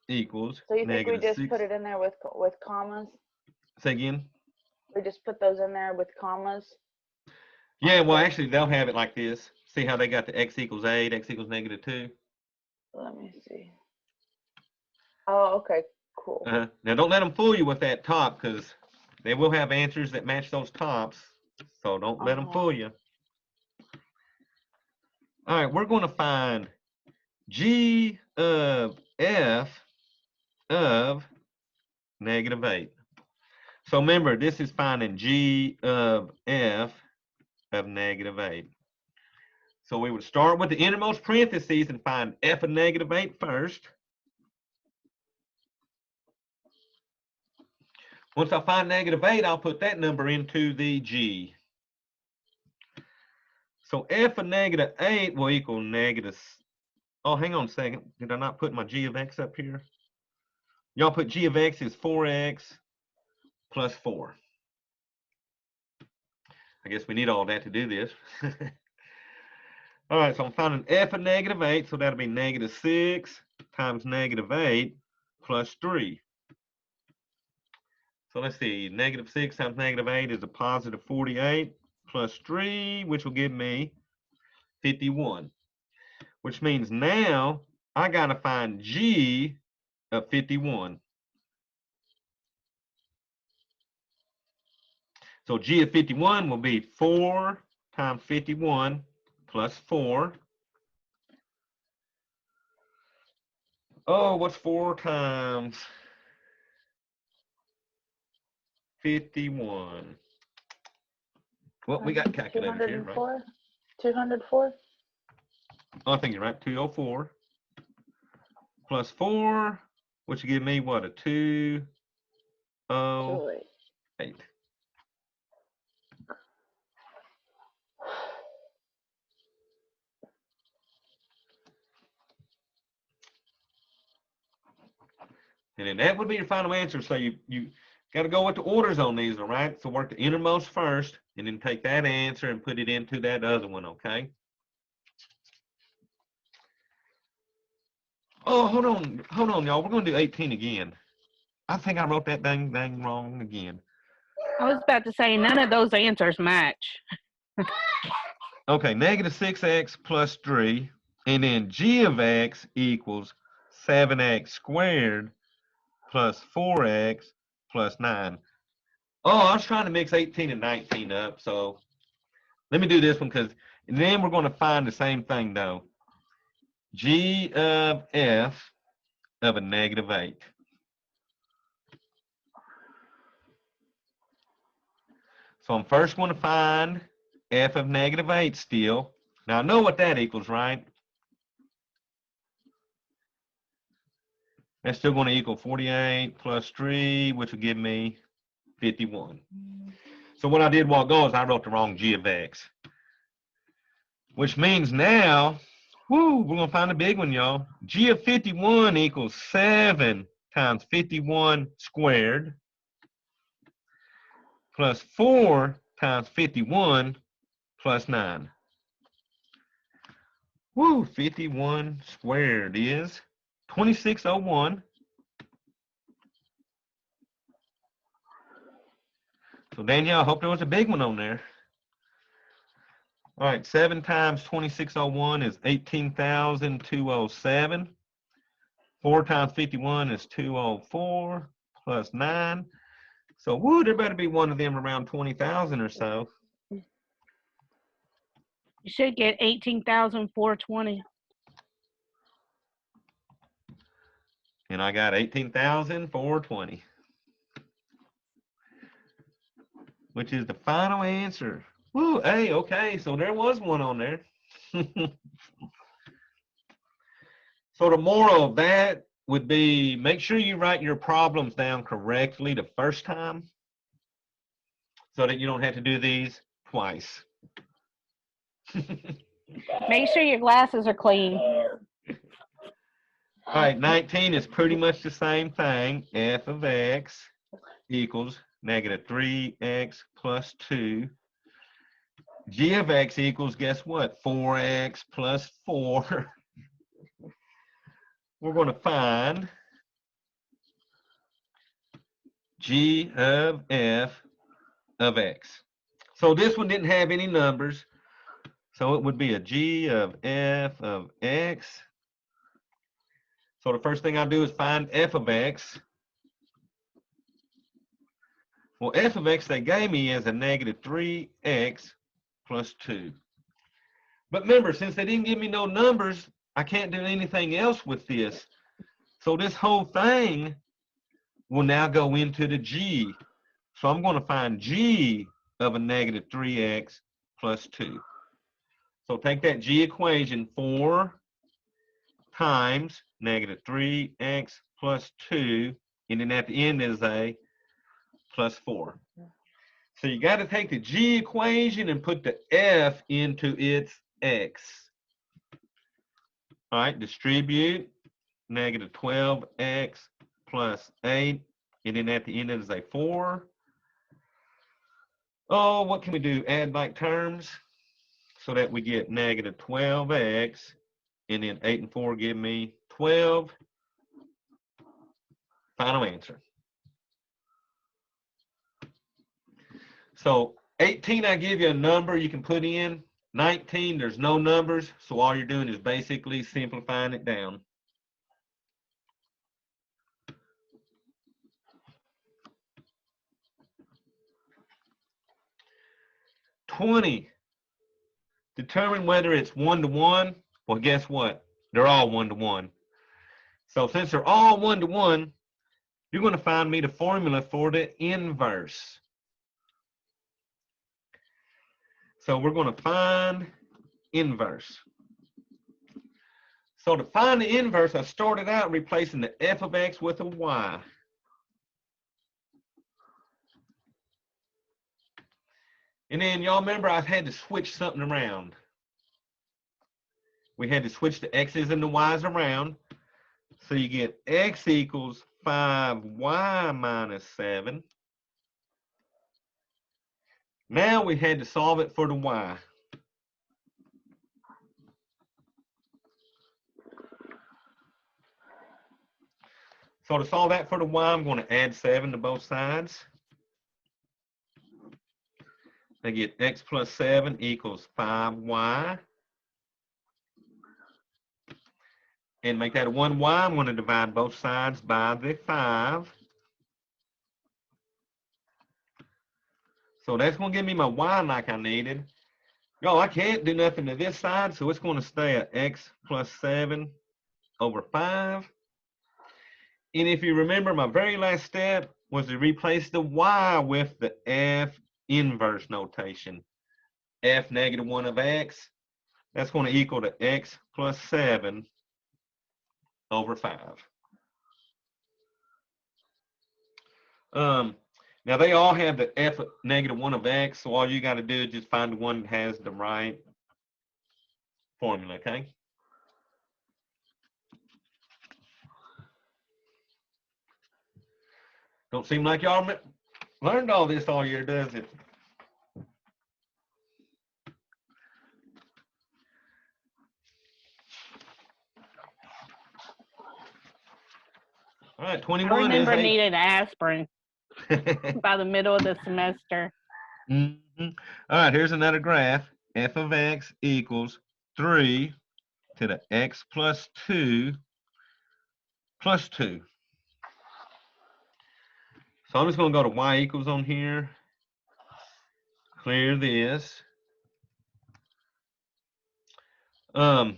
Speaker 2: equals
Speaker 3: So you think we
Speaker 2: negative
Speaker 3: just
Speaker 2: 6.
Speaker 3: put it in there with commas?
Speaker 2: Say again?
Speaker 3: We just put those in there with commas?
Speaker 2: Yeah, well, actually, they'll have it like this. See how they got the x equals 8, x equals negative 2?
Speaker 3: Let me see. Oh, okay, cool.
Speaker 2: Now, don't let them fool you with that top, because they will have answers that match those tops. So don't let them fool you. All right, we're going to find g of f of negative 8. So remember, this is finding g of f of negative 8. So we would start with the innermost parentheses and find f of negative 8 first. Once I find negative 8, I'll put that number into the g. So f of negative 8 will equal negative. Oh, hang on a second. Did I not put my g of x up here? Y'all put g of x is 4x plus 4. I guess we need all that to do this. All right, so I'm finding f of negative 8, so that'll be negative 6 times negative 8 plus 3. So let's see, negative 6 times negative 8 is a positive 48 plus 3, which will give me 51. Which means now I got to find g of 51. So g of 51 will be 4 times 51 plus 4. Oh, what's 4 times 51? Well, we got calculators here, right?
Speaker 3: 204?
Speaker 2: Oh, I think you're right. 204 plus 4, which will give me what? A 208. And then that would be your final answer. So you got to go with the orders on these, all right? So work the innermost first, and then take that answer and put it into that other one, okay? Oh, hold on, y'all. We're going to do 18 again. I think I wrote that dang wrong again.
Speaker 1: I was about to say none of those answers match.
Speaker 2: Okay, negative 6x plus 3, and then g of x equals 7x squared plus 4x plus 9. Oh, I was trying to mix 18 and 19 up, so let me do this one, because then we're going to find the same thing, though. G of f of a negative 8. So I'm first going to find f of negative 8 still. Now I know what that equals, right? That's still going to equal 48 plus 3, which will give me 51. So what I did a while ago is I wrote the wrong g of x. Which means now, we're going to find a big one, y'all. G of 51 equals 7 times 51 squared plus 4 times 51 plus 9. 51 squared is 2601. So Danielle, I hope there was a big one on there. All right, 7 times 2601 is 18,207. 4 times 51 is 204 plus 9. So, there better be one of them around 20,000 or so.
Speaker 1: You should get 18,420.
Speaker 2: And I got 18,420, which is the final answer. Hey, okay, so there was one on there. So the moral of that would be, make sure you write your problems down correctly the first time so that you don't have to do these twice.
Speaker 1: Make sure your glasses are clean.
Speaker 2: All right, 19 is pretty much the same thing. F of x equals negative 3x plus 2. G of x equals, guess what? 4x plus 4. We're going to find G of f of x. So this one didn't have any numbers. So it would be a G of f of x. So the first thing I do is find f of x. Well, f of x they gave me as a negative 3x plus 2. But remember, since they didn't give me no numbers, I can't do anything else with this. So this whole thing will now go into the g. So I'm going to find g of a negative 3x plus 2. So take that g equation, 4 times negative 3x plus 2, and then at the end is a plus 4. So you got to take the g equation and put the f into its x. All right, distribute negative 12x plus 8, and then at the end it is a 4. Oh, what can we do? Add like terms so that we get negative 12x, and then 8 and 4 give me 12. Final answer. So 18, I give you a number you can put in. 19, there's no numbers, so all you're doing is basically simplifying it down. $20. Determine whether it's 1-to-1. Well, guess what? They're all 1-to-1. So since they're all 1-to-1, you're going to find me the formula for the inverse. So we're going to find inverse. So to find the inverse, I started out replacing the f of x with a y. And then y'all remember I had to switch something around. We had to switch the x's and the y's around. So you get x equals 5y minus 7. Now we had to solve it for the y. So to solve that for the y, I'm going to add 7 to both sides. I get x plus 7 equals 5y. And make that a 1y, I'm going to divide both sides by the 5. So that's going to give me my y like I needed. Yo, I can't do nothing to this side, so it's going to stay at x plus 7 over 5. And if you remember, my very last step was to replace the y with the f inverse notation. F negative 1 of x, that's going to equal to x plus 7 over 5. Now they all have the f negative 1 of x, so all you got to do is just find the one that has the right formula, okay? Don't seem like y'all learned all this all year, does it? All right,
Speaker 1: I
Speaker 2: 21
Speaker 1: remember
Speaker 2: is
Speaker 1: needing aspirin by the middle of the semester.
Speaker 2: All right, here's another graph. F of x equals 3 to the x plus 2 plus 2. So I'm just going to go to y equals on here. Clear this. Now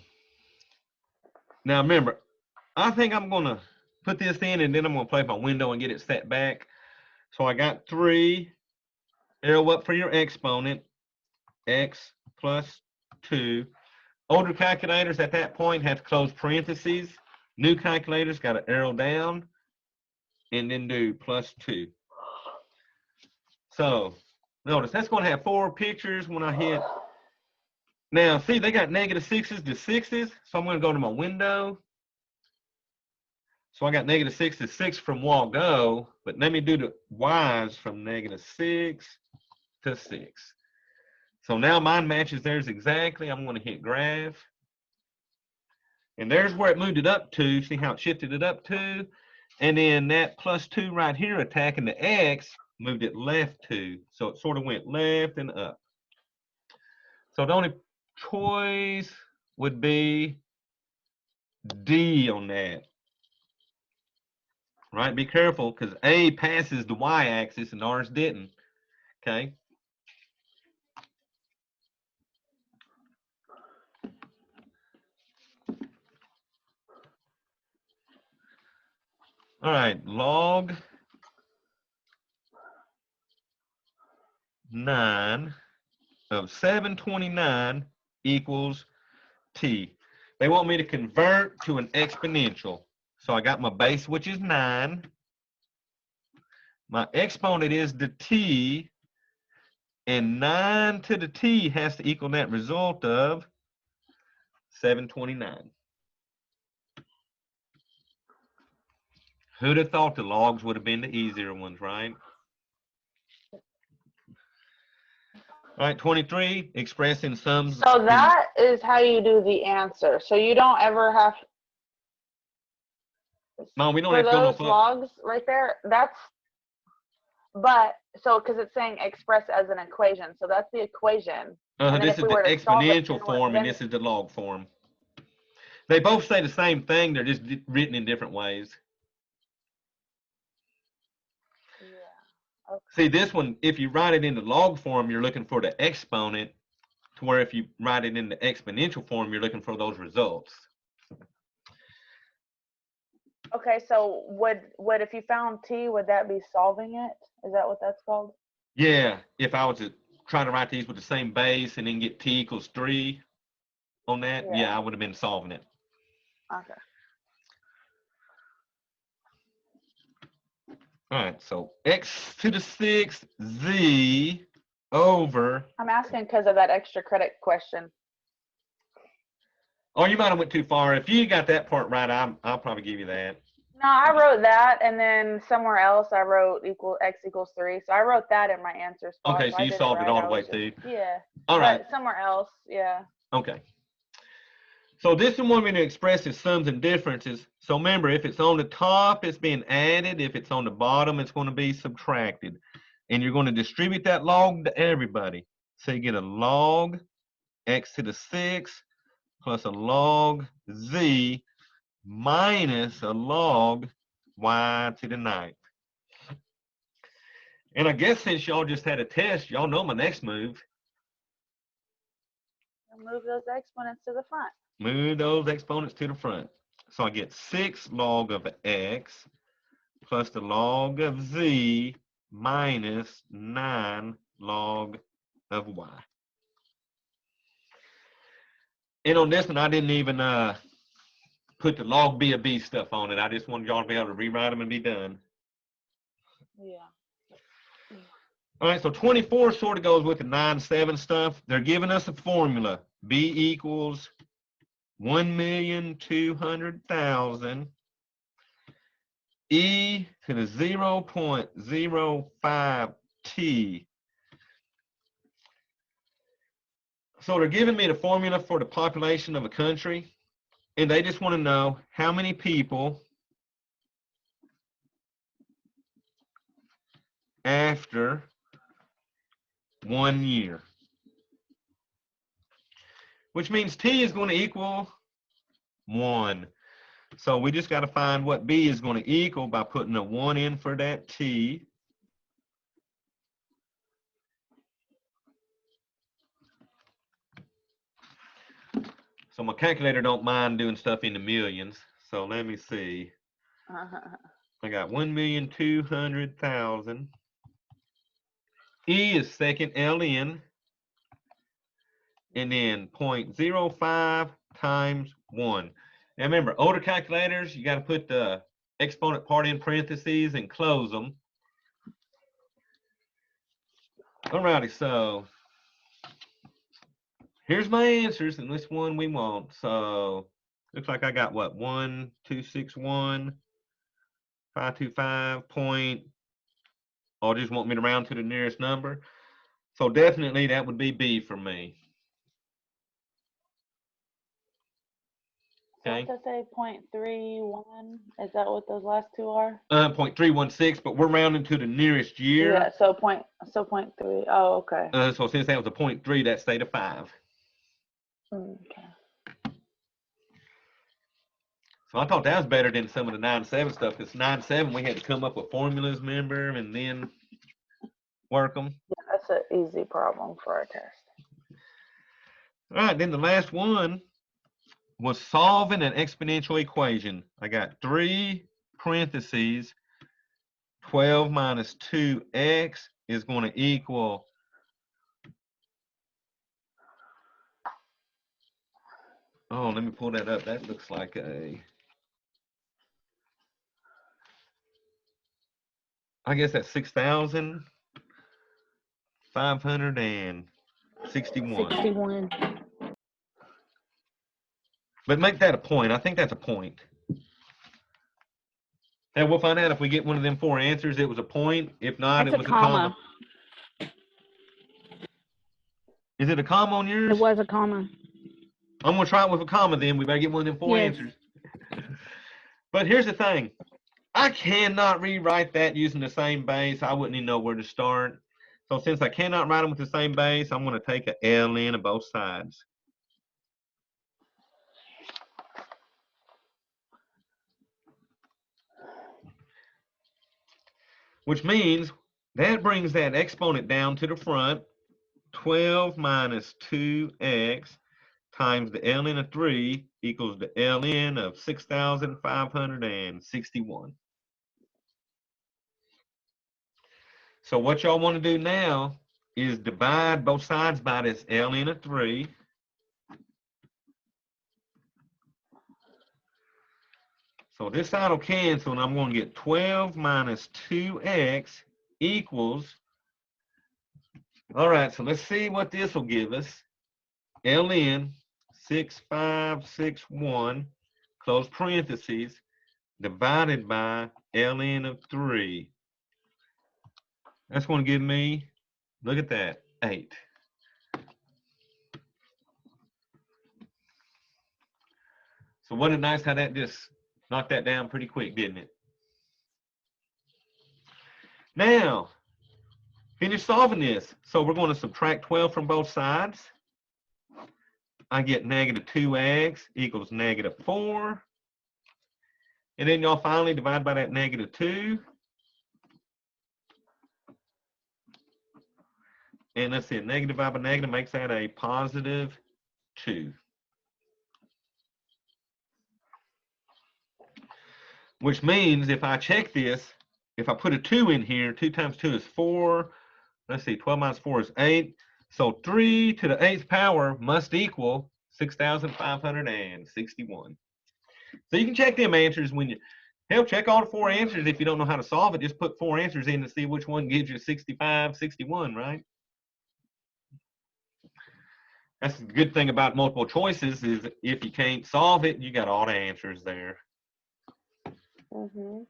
Speaker 2: remember, I think I'm going to put this in and then I'm going to play my window and get it set back. So I got 3, arrow up for your exponent, x plus 2. Older calculators at that point have to close parentheses. New calculators got to arrow down and then do plus 2. So notice that's going to have 4 pictures when I hit. Now see, they got negative 6s to 6s, so I'm going to go to my window. So I got negative 6 to 6 from walk go, but let me do the y's from negative 6 to 6. So now mine matches theirs exactly. I'm going to hit graph. And there's where it moved it up to. See how it shifted it up to? And then that plus 2 right here attacking the x moved it left to. So it sort of went left and up. So the only choice would be D on that. Right? Be careful because A passes the y-axis and ours didn't. Okay? All right, log 9 of 729 equals t. They want me to convert to an exponential. So I got my base, which is 9. My exponent is the t. And 9 to the t has to equal that result of 729. Who'd have thought the logs would have been the easier ones, right? All right, 23, expressing sums.
Speaker 3: So that is how you do the answer. So you don't ever have.
Speaker 2: Mom, we don't
Speaker 3: for
Speaker 2: have to go no
Speaker 3: those
Speaker 2: further.
Speaker 3: logs right there. That's. But so because it's saying express as an equation, so that's the equation. And then
Speaker 2: This
Speaker 3: if
Speaker 2: is
Speaker 3: we
Speaker 2: the
Speaker 3: were to solve it,
Speaker 2: exponential
Speaker 3: then
Speaker 2: form, and this is the log form. They both say the same thing. They're just written in different ways.
Speaker 3: Yeah. Okay.
Speaker 2: See, this one, if you write it in the log form, you're looking for the exponent, to where if you write it in the exponential form, you're looking for those results.
Speaker 3: Okay, so would if you found t, would that be solving it? Is that what that's called?
Speaker 2: Yeah, if I was to try to write these with the same base and then get t equals 3 on that, yeah, I would have been solving it.
Speaker 3: Okay.
Speaker 2: All right, so x to the 6th z over.
Speaker 3: I'm asking because of that extra credit question.
Speaker 2: Oh, you might have went too far. If you got that part right, I'll probably give you that.
Speaker 3: No, I wrote that, and then somewhere else I wrote x equals 3. So I wrote that in my answer spot.
Speaker 2: Okay, so you solved it all the way through.
Speaker 3: Yeah.
Speaker 2: All right.
Speaker 3: But somewhere else, yeah.
Speaker 2: Okay. So this one want me to express as sums and differences. So remember, if it's on the top, it's being added. If it's on the bottom, it's going to be subtracted. And you're going to distribute that log to everybody. So you get a log x to the 6th plus a log z minus a log y to the 9th. And I guess since y'all just had a test, y'all know my next move.
Speaker 3: Move those exponents to the front.
Speaker 2: Move those exponents to the front. So I get 6 log of x plus the log of z minus 9 log of y. And on this one, I didn't even put the log b of b stuff on it. I just wanted y'all to be able to rewrite them and be done.
Speaker 3: Yeah.
Speaker 2: All right, so 24 sort of goes with the 9-7 stuff. They're giving us a formula. B equals 1,200,000 e to the 0.05 t. So they're giving me the formula for the population of a country, and they just want to know how many people after 1 year, which means t is going to equal 1. So we just got to find what b is going to equal by putting a 1 in for that t. So my calculator don't mind doing stuff in the millions. So let me see. I got 1,200,000. E is second ln, and then 0.05 times 1. Now remember, older calculators, you got to put the exponent part in parentheses and close them. Alrighty, so here's my answers, and this one we want. So looks like I got what, 1,261,525 point. Or just want me to round to the nearest number. So definitely that would be B for me. Okay.
Speaker 3: What's that say? 0.31? Is that what those last two are?
Speaker 2: 0.316, but we're rounding to the nearest year.
Speaker 3: Yeah. So 0.3. Oh, okay.
Speaker 2: So since that was a 0.3, that stayed a 5.
Speaker 3: Okay.
Speaker 2: So I thought that was better than some of the 9-7 stuff, because 9-7 we had to come up with formulas, remember, and then work them.
Speaker 3: Yeah, that's an easy problem for a test.
Speaker 2: All right, then the last one was solving an exponential equation. I got 3 parentheses, 12 minus 2x is going to equal let me pull that up. That looks like I guess that's 6,561.
Speaker 1: 61.
Speaker 2: But make that a point. I think that's a point. And we'll find out if we get one of them 4 answers, it was a point. If not,
Speaker 1: It's
Speaker 2: it was
Speaker 1: a comma.
Speaker 2: Is it a comma on yours?
Speaker 1: It was a comma.
Speaker 2: I'm going to try it with a comma then. We better get one of them 4
Speaker 1: Yes.
Speaker 2: answers. But here's the thing. I cannot rewrite that using the same base. I wouldn't even know where to start. So since I cannot write them with the same base, I'm going to take an ln of both sides. Which means that brings that exponent down to the front. 12 minus 2x times the ln of 3 equals the ln of 6,561. So what y'all want to do now is divide both sides by this ln of 3. So this side will cancel, and I'm going to get 12 minus 2x equals, all right, so let's see what this will give us. ln 6,561, close parentheses, divided by ln of 3. That's going to give me, look at that, 8. So wasn't it nice how that just knocked that down pretty quick, didn't it? Now, finish solving this. So we're going to subtract 12 from both sides. I get negative 2x equals negative 4. And then y'all finally divide by that negative 2. And let's see, negative divided by negative makes that a positive 2. Which means if I check this, if I put a 2 in here, 2 times 2 is 4. Let's see, 12 minus 4 is 8. So 3 to the 8th power must equal 6,561. So you can check them answers when you, Hell, check all the 4 answers. If you don't know how to solve it, just put 4 answers in to see which one gives you 65, 61, right? That's the good thing about multiple choices is if you can't solve it, you got all the answers there.
Speaker 3: Mhm.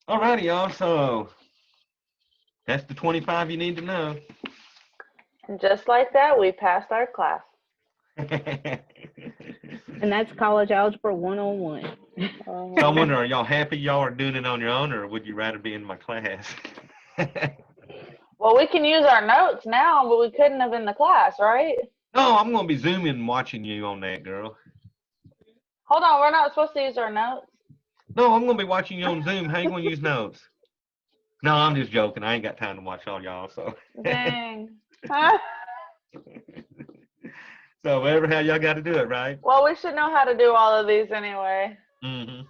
Speaker 2: All righty, y'all. So that's the 25 you need to know.
Speaker 3: And just like that, we passed our class.
Speaker 1: And that's college algebra 101.
Speaker 3: Mhm.
Speaker 2: So I wonder, are y'all happy y'all are doing it on your own, or would you rather be in my class?
Speaker 3: Well, we can use our notes now, but we couldn't have in the class, right?
Speaker 2: No, I'm going to be zooming and watching you on that, girl.
Speaker 3: Hold on, we're not supposed to use our notes.
Speaker 2: No, I'm going to be watching you on Zoom. How you going to use notes? No, I'm just joking. I ain't got time to watch all y'all, so.
Speaker 3: Dang.
Speaker 2: So whatever how y'all got to do it, right?
Speaker 3: Well, we should know how to do all of these anyway.
Speaker 2: Mm-hmm.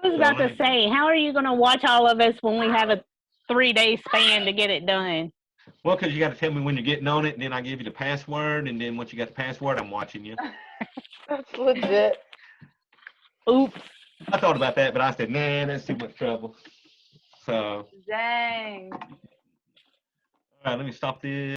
Speaker 1: I was about to say, how are you going to watch all of us when we have a 3-day span to get it done?
Speaker 2: Well, because you got to tell me when you're getting on it, and then I give you the password, and then once you got the password, I'm watching you.
Speaker 3: That's legit.
Speaker 1: Oops.
Speaker 2: I thought about that, but I said, nah, that's too much trouble. So,
Speaker 3: Dang.
Speaker 2: all right, let me stop this.